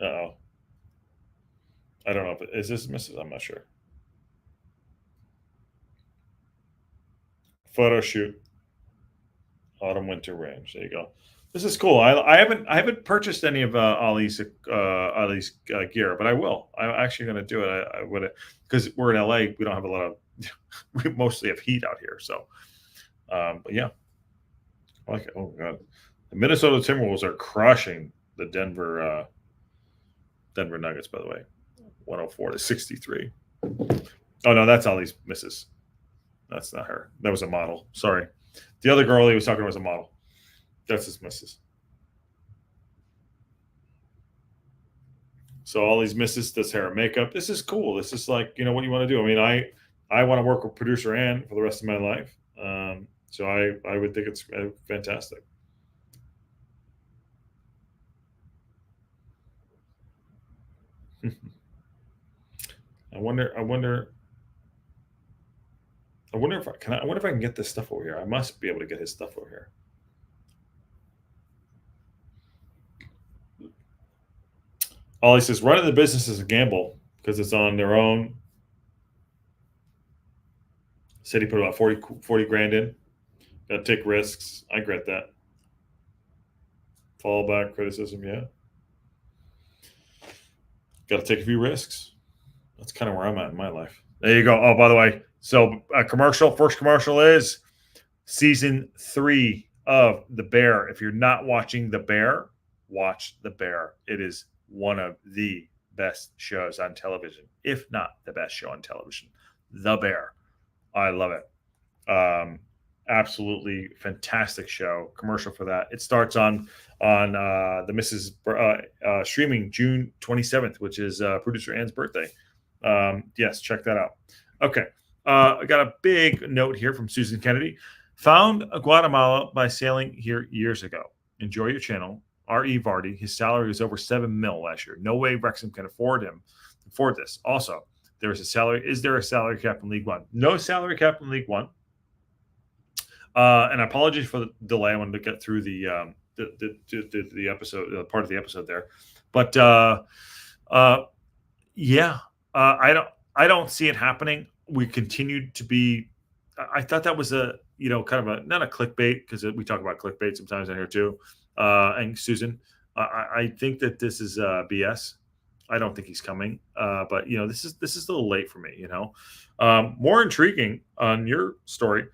Uh-oh. I don't know if is this missus. I'm not sure. Photo shoot. Autumn winter range. There you go. This is cool. I haven't purchased any of Ollie's gear, but I will. I'm actually going to do it. I would, because we're in LA. We don't have a lot of. We mostly have heat out here. So, but yeah. I like it. Oh god, the Minnesota Timberwolves are crushing the Denver Nuggets. By the way, 104-63. Oh no, that's Ollie's missus. That's not her. That was a model. Sorry. The other girl he was talking to was a model. That's his missus. So all these misses, does hair and makeup. This is cool. This is like, what you want to do. I mean, I want to work with producer Ann for the rest of my life. So I would think it's fantastic. I wonder if I wonder if I can get this stuff over here. I must be able to get his stuff over here. Ollie says running the business is a gamble because it's on their own. Said he put about 40 grand in. Got to take risks. I get that. Fallback criticism, yeah. Got to take a few risks. That's kind of where I'm at in my life. There you go. Oh, by the way, so first commercial is season 3 of The Bear. If you're not watching The Bear, watch The Bear. It is one of the best shows on television, if not the best show on television. The Bear. I love it. Absolutely fantastic show. Commercial for that. It starts on the Mrs. Streaming June 27th, which is producer Ann's birthday. Yes, check that out. Okay. I got a big note here from Susan Kennedy. Found Guatemala by sailing here years ago. Enjoy your channel. R.E. Vardy. His salary was over $7 million last year. No way Wrexham can afford this. Also, is there a salary cap in League One? No salary cap in League One. And apologies for the delay. I wanted to get through the episode, part of the episode there. But I don't see it happening. We continued to be. I thought that was a kind of not a clickbait, because we talk about clickbait sometimes in here too. And Susan, I think that this is BS. I don't think he's coming. But this is a little late for me. More intriguing on your story.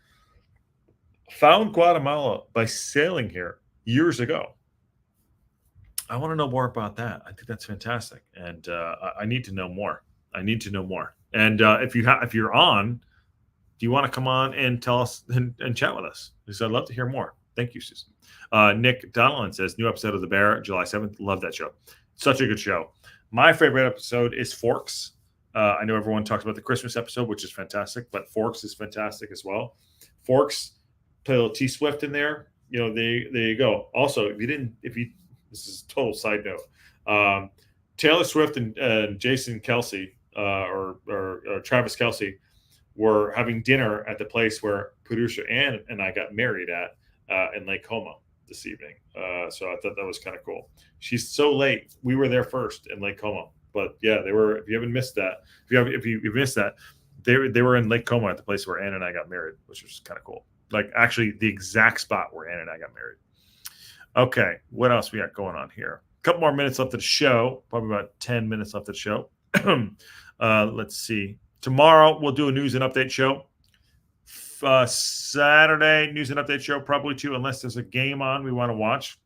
Found Guatemala by sailing here years ago. I want to know more about that. I think that's fantastic, and I need to know more. And if you're on, do you want to come on and tell us and chat with us? Because I'd love to hear more. Thank you, Susan. Nick Donnellan says, new episode of The Bear, July 7th. Love that show. Such a good show. My favorite episode is Forks. I know everyone talks about the Christmas episode, which is fantastic, but Forks is fantastic as well. Forks, play a little T Swift in there. There you go. Also, this is a total side note. Taylor Swift and Jason Kelsey or Travis Kelsey were having dinner at the place where producer Ann and I got married at in Lake Como this evening. So I thought that was kind of cool. She's so late. We were there first in Lake Como, but yeah, they were. If you haven't missed that, if you missed that, they were in Lake Como at the place where Ann and I got married, which was kind of cool. Like actually the exact spot where Ann and I got married. Okay, what else we got going on here? A couple more minutes left of the show. Probably about 10 minutes left of the show. Let's see. Tomorrow we'll do a news and update show. Saturday news and update show probably too, unless there's a game on we want to watch.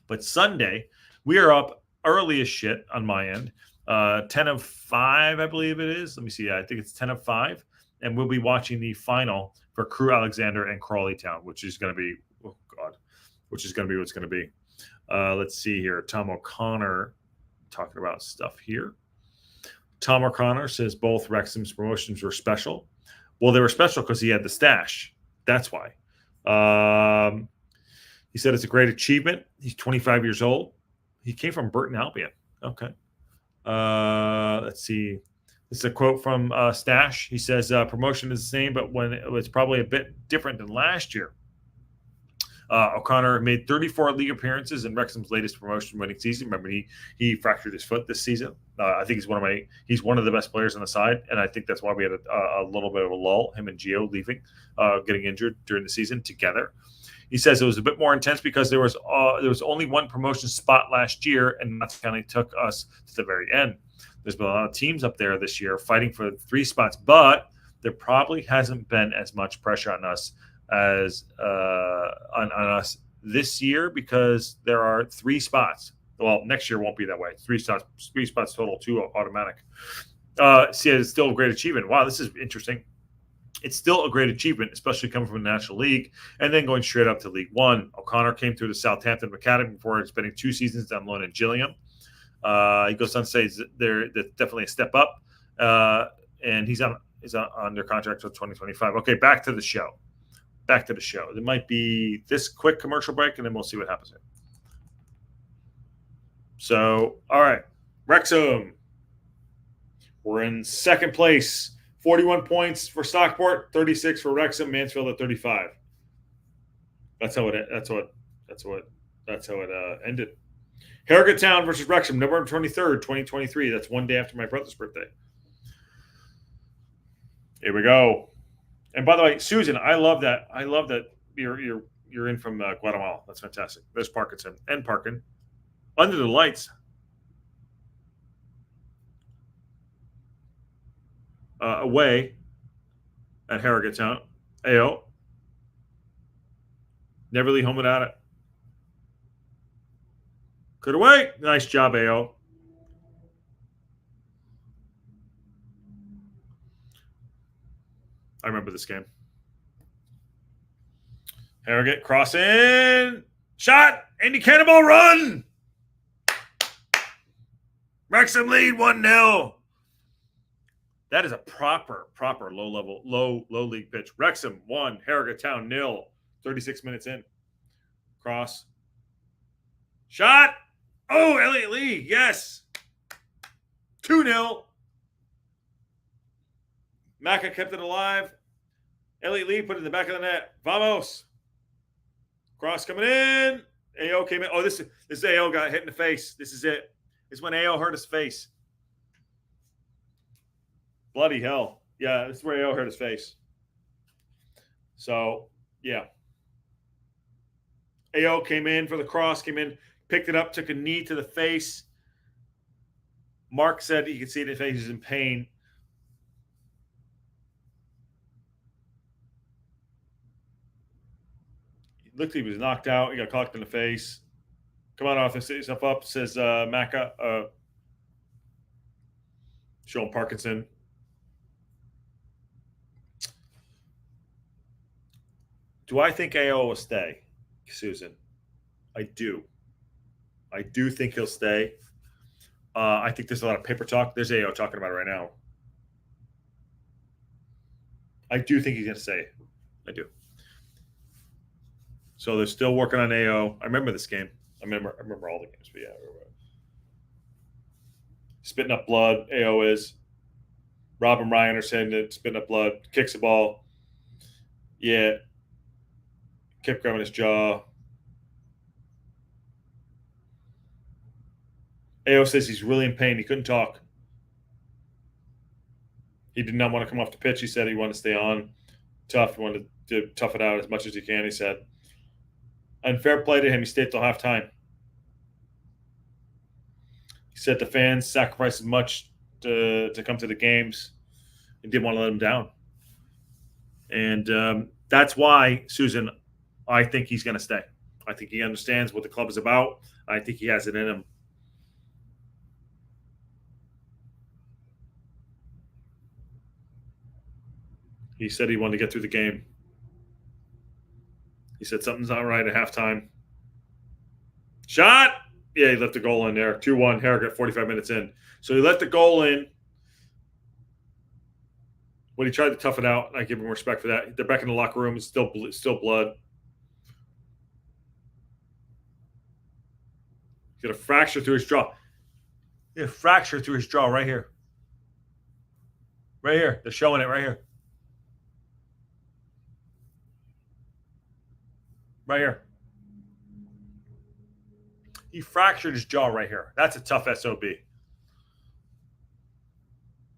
But Sunday we are up early as shit on my end. 10 of 5, I believe it is. Let me see. I think it's 10 of 5, and we'll be watching the final for Crew Alexander and Crawley Town, which is going to be what's going to be. Let's see here. Tom O'Connor talking about stuff here. Tom O'Connor says both Wrexham's promotions were special. Well, they were special because he had the stash. That's why. He said it's a great achievement. He's 25 years old. He came from Burton Albion. Okay. Let's see. This is a quote from Stash. He says, promotion is the same, but when it was probably a bit different than last year. O'Connor made 34 league appearances in Wrexham's latest promotion-winning season. Remember, he fractured his foot this season. I think he's one of the best players on the side, and I think that's why we had a little bit of a lull. Him and Gio leaving, getting injured during the season together. He says it was a bit more intense because there was only one promotion spot last year, and that kind of took us to the very end. There's been a lot of teams up there this year fighting for 3 spots, but there probably hasn't been as much pressure on us as on us this year because there are 3 spots. Well, next year won't be that way. 3 spots total, 2 automatic. See, it's still a great achievement. Wow, this is interesting. It's still a great achievement, especially coming from the National League and then going straight up to League One. O'Connor came through the Southampton Academy before spending 2 seasons down loan in Gillingham. He goes on to say that's definitely a step up, and he's under contract till 2025. Okay, back to the show. Back to the show. There might be this quick commercial break, and then we'll see what happens here. So, all right, Wrexham. We're in second place. 41 points for Stockport, 36 for Wrexham, Mansfield at 35. That's how it ended. Harrogate Town versus Wrexham, November 23rd, 2023. That's one day after my brother's birthday. Here we go. And by the way, Susan, I love that. I love that you're in from Guatemala. That's fantastic. There's Parkinson and Parkin under the lights. Away at Harrogate Town. AO. Never leave home without it. Good away. Nice job, AO. I remember this game. Harrogate crossing. Shot. Andy Cannonball run. Wrexham lead 1-0. That is a proper low league pitch. Wrexham 1, Harrogate Town 0. 36 minutes in. Cross. Shot. Oh, Elliot Lee. Yes. 2-0. Macca kept it alive. Elliot Lee put it in the back of the net. Vamos. Cross coming in. AO came in. Oh, this AO got hit in the face. This is it. This is when AO hurt his face. Bloody hell. Yeah, this is where AO hurt his face. So, yeah. AO came in for the cross, picked it up, took a knee to the face. Mark said he could see the face is in pain. It looked like he was knocked out. He got clocked in the face. Come on, Arthur, set yourself up, says Macca. Showing Parkinson. Do I think AO will stay, Susan? I do. I do think he'll stay. I think there's a lot of paper talk. There's AO talking about it right now. I do think he's going to stay. I do. So they're still working on AO. I remember this game. I remember all the games. But yeah, spitting up blood. AO is. Rob and Ryan are saying that spitting up blood. Kicks the ball. Yeah. Kept grabbing his jaw. AO says he's really in pain. He couldn't talk. He did not want to come off the pitch. He said he wanted to stay on. Tough. He wanted to tough it out as much as he can, he said. And fair play to him. He stayed till halftime. He said the fans sacrificed as much to come to the games and didn't want to let him down. And that's why, Susan, I think he's going to stay. I think he understands what the club is about. I think he has it in him. He said he wanted to get through the game. He said something's not right at halftime. Shot! Yeah, he left the goal in there. 2-1, Harrogate, 45 minutes in. So he let the goal in. When he tried to tough it out, I give him respect for that. They're back in the locker room. It's still blood. He's got a fracture through his jaw. A fracture through his jaw right here. Right here. They're showing it right here. Right here. He fractured his jaw right here. That's a tough SOB.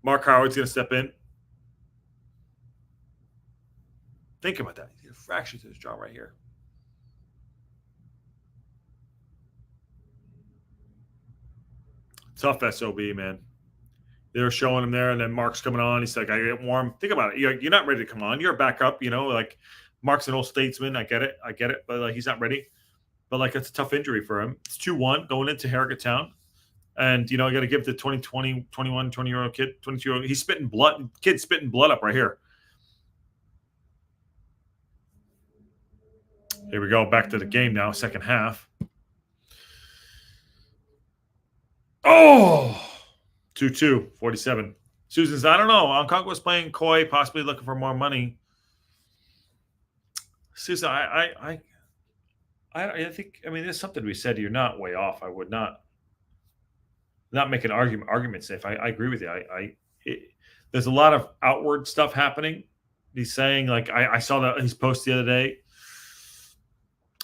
Mark Howard's going to step in. Think about that. He fractured his jaw right here. Tough SOB, man. They're showing him there, and then Mark's coming on. He's like, I get warm. Think about it. You're not ready to come on. You're a backup, like Mark's an old statesman. I get it. But he's not ready. But it's a tough injury for him. It's 2-1 going into Harrogate Town. And, I got to give the 20-year-old kid, 22-year-old, he's spitting blood. Kid's spitting blood up right here. Here we go. Back to the game now, second half. Oh, 2-2, 47. Susan's, I don't know. Alconqua's playing coy, possibly looking for more money. Susan, I think, I mean, there's something to be said. You're not way off. I would not make an argument safe. I agree with you. There's a lot of outward stuff happening. He's saying, like, I saw that he's posted the other day.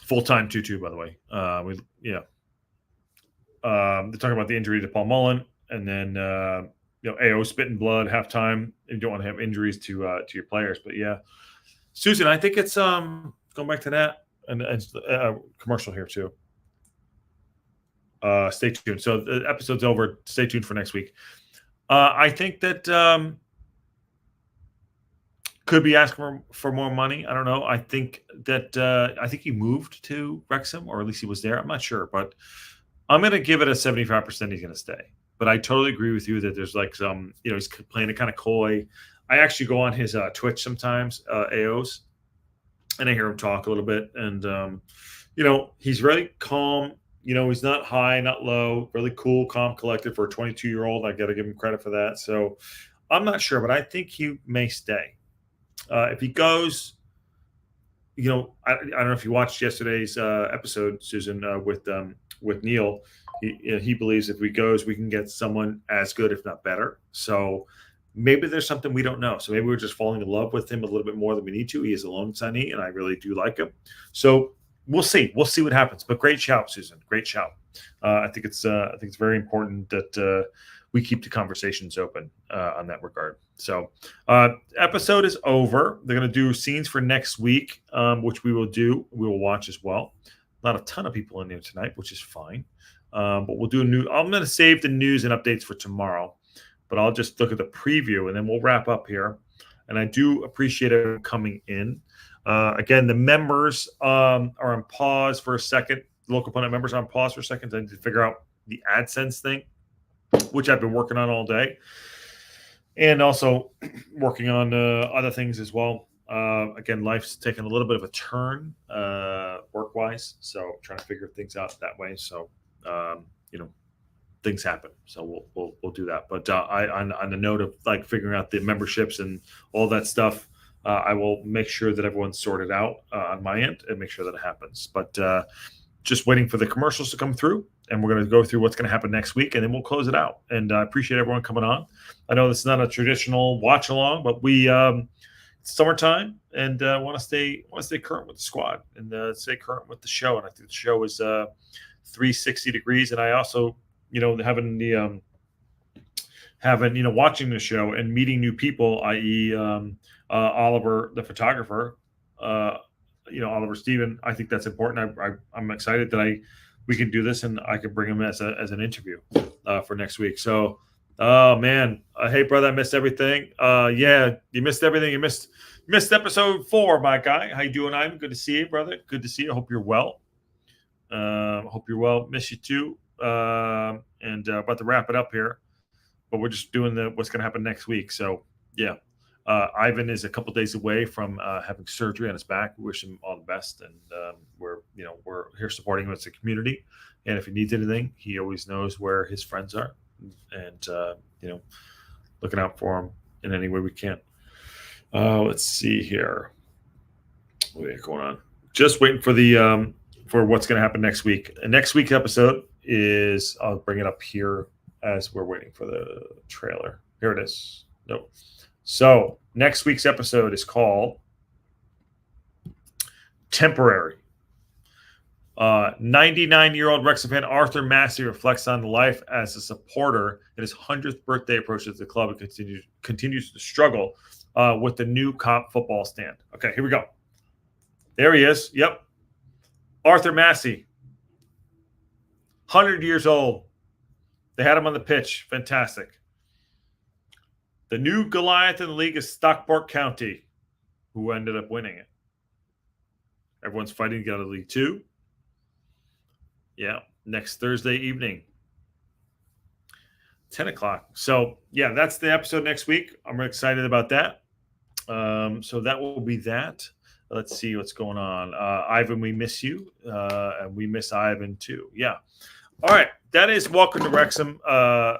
Full-time 2-2, by the way. They're talking about the injury to Paul Mullen, and then AO spitting blood halftime. You don't want to have injuries to your players, but yeah, Susan, I think it's going back to that, and commercial here too. Stay tuned. So the episode's over. Stay tuned for next week. I think that could be asking for more money. I don't know. I think he moved to Wrexham, or at least he was there. I'm not sure, but I'm going to give it a 75% he's going to stay. But I totally agree with you that there's like some, he's playing a kind of coy. I actually go on his Twitch sometimes, AO's, and I hear him talk a little bit. And, he's really calm. He's not high, not low, really cool, calm, collected for a 22-year-old. I got to give him credit for that. So I'm not sure, but I think he may stay. If he goes, I don't know if you watched yesterday's episode, Susan, with Neil. He believes if he goes, we can get someone as good, if not better. So maybe there's something we don't know. So maybe we're just falling in love with him a little bit more than we need to. He is a loan signee, and I really do like him. So we'll see. We'll see what happens. But great shout, Susan. Great shout. I think it's very important that we keep the conversations open on that regard. So episode is over. They're going to do scenes for next week, which we will do. We will watch as well. Not a ton of people in there tonight, which is fine. But we'll do I'm going to save the news and updates for tomorrow, but I'll just look at the preview and then we'll wrap up here. And I do appreciate it coming in. Again, the members are on pause for a second. The local Pundit members are on pause for a second to figure out the AdSense thing, which I've been working on all day. And also working on other things as well. Again, life's taken a little bit of a turn work-wise, so trying to figure things out that way. So, things happen. So we'll do that. But on the note of like figuring out the memberships and all that stuff, I will make sure that everyone's sorted out on my end and make sure that it happens. But just waiting for the commercials to come through, and we're going to go through what's going to happen next week, and then we'll close it out. And I appreciate everyone coming on. I know this is not a traditional watch along, but we it's summertime, and want to stay current with the squad and stay current with the show. And I think the show is 360 degrees. And I also, having watching the show and meeting new people, i.e. Oliver, the photographer, Oliver Steven. I think that's important. I'm excited that we can do this, and I can bring him as an interview for next week. So, oh man, hey brother, I missed everything. Yeah, you missed everything. You missed episode 4, my guy. How you doing, Ivan? Good to see you, brother. Good to see you. Hope you're well. Hope you're well. Miss you too. And about to wrap it up here, but we're just doing what's going to happen next week. So yeah. Ivan is a couple days away from having surgery on his back. We wish him all the best, and we're here supporting him as a community. And if he needs anything, he always knows where his friends are, and looking out for him in any way we can. Let's see here. What is going on? Just waiting for the for what's going to happen next week. And next week's episode is, I'll bring it up here as we're waiting for the trailer. Here it is. Nope. So next week's episode is called Temporary. 99-year-old Wrexham fan Arthur Massey reflects on life as a supporter at his 100th birthday approaches the club and continues to struggle with the new cop football stand. Okay, here we go. There he is. Yep. Arthur Massey, 100 years old. They had him on the pitch. Fantastic. The new Goliath in the league is Stockport County, who ended up winning it. Everyone's fighting to get out of League 2. Yeah, next Thursday evening, 10 o'clock. So, yeah, that's the episode next week. I'm excited about that. So that will be that. Let's see what's going on. Ivan, we miss you, and we miss Ivan too. Yeah. All right, that is Welcome to Wrexham,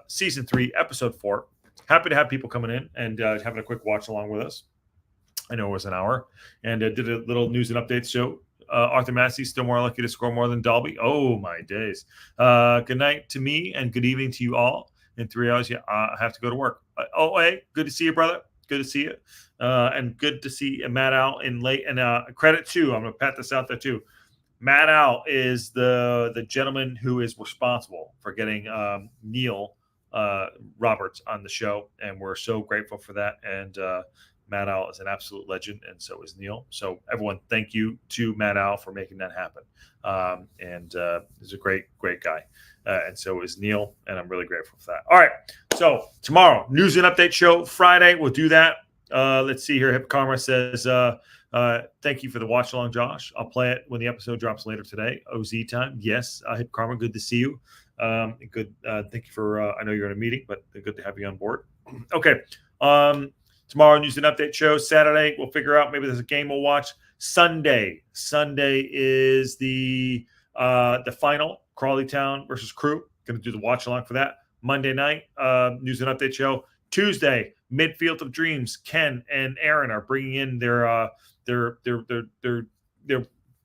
Season 3, Episode 4. Happy to have people coming in and having a quick watch along with us. I know it was an hour, and did a little news and updates show. Arthur Massey still more likely to score more than Dalby. Oh, my days. Good night to me, and good evening to you all. In 3 hours, yeah, I have to go to work. Hey, good to see you, brother. Good to see you. And good to see Matt out in late. And credit, too. I'm going to pat this out there, too. Matt Al is the gentleman who is responsible for getting Neil Roberts on the show, and we're so grateful for that. And Matt Al is an absolute legend, and so is Neil. So everyone, thank you to Matt Al for making that happen. And he's a great guy, and so is Neil, and I'm really grateful for that. All right, so tomorrow, news and update show. Friday, we'll do that. Let's see here. Hip Karma says, thank you for the watch along, Josh. I'll play it when the episode drops later today. OZ time. Yes. Hip Karma, good to see you. Good. Thank you for, I know you're in a meeting, but good to have you on board. Okay. Tomorrow, news and update show. Saturday, we'll figure out, maybe there's a game we'll watch. Sunday is the final, Crawley Town versus Crew. Going to do the watch along for that. Monday night, news and update show. Tuesday, Midfield of Dreams. Ken and Aaron are bringing in their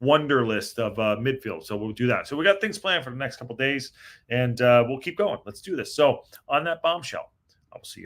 wonder list of midfield. So we'll do that. So we got things planned for the next couple of days, and we'll keep going. Let's do this. So on that bombshell, I will see you.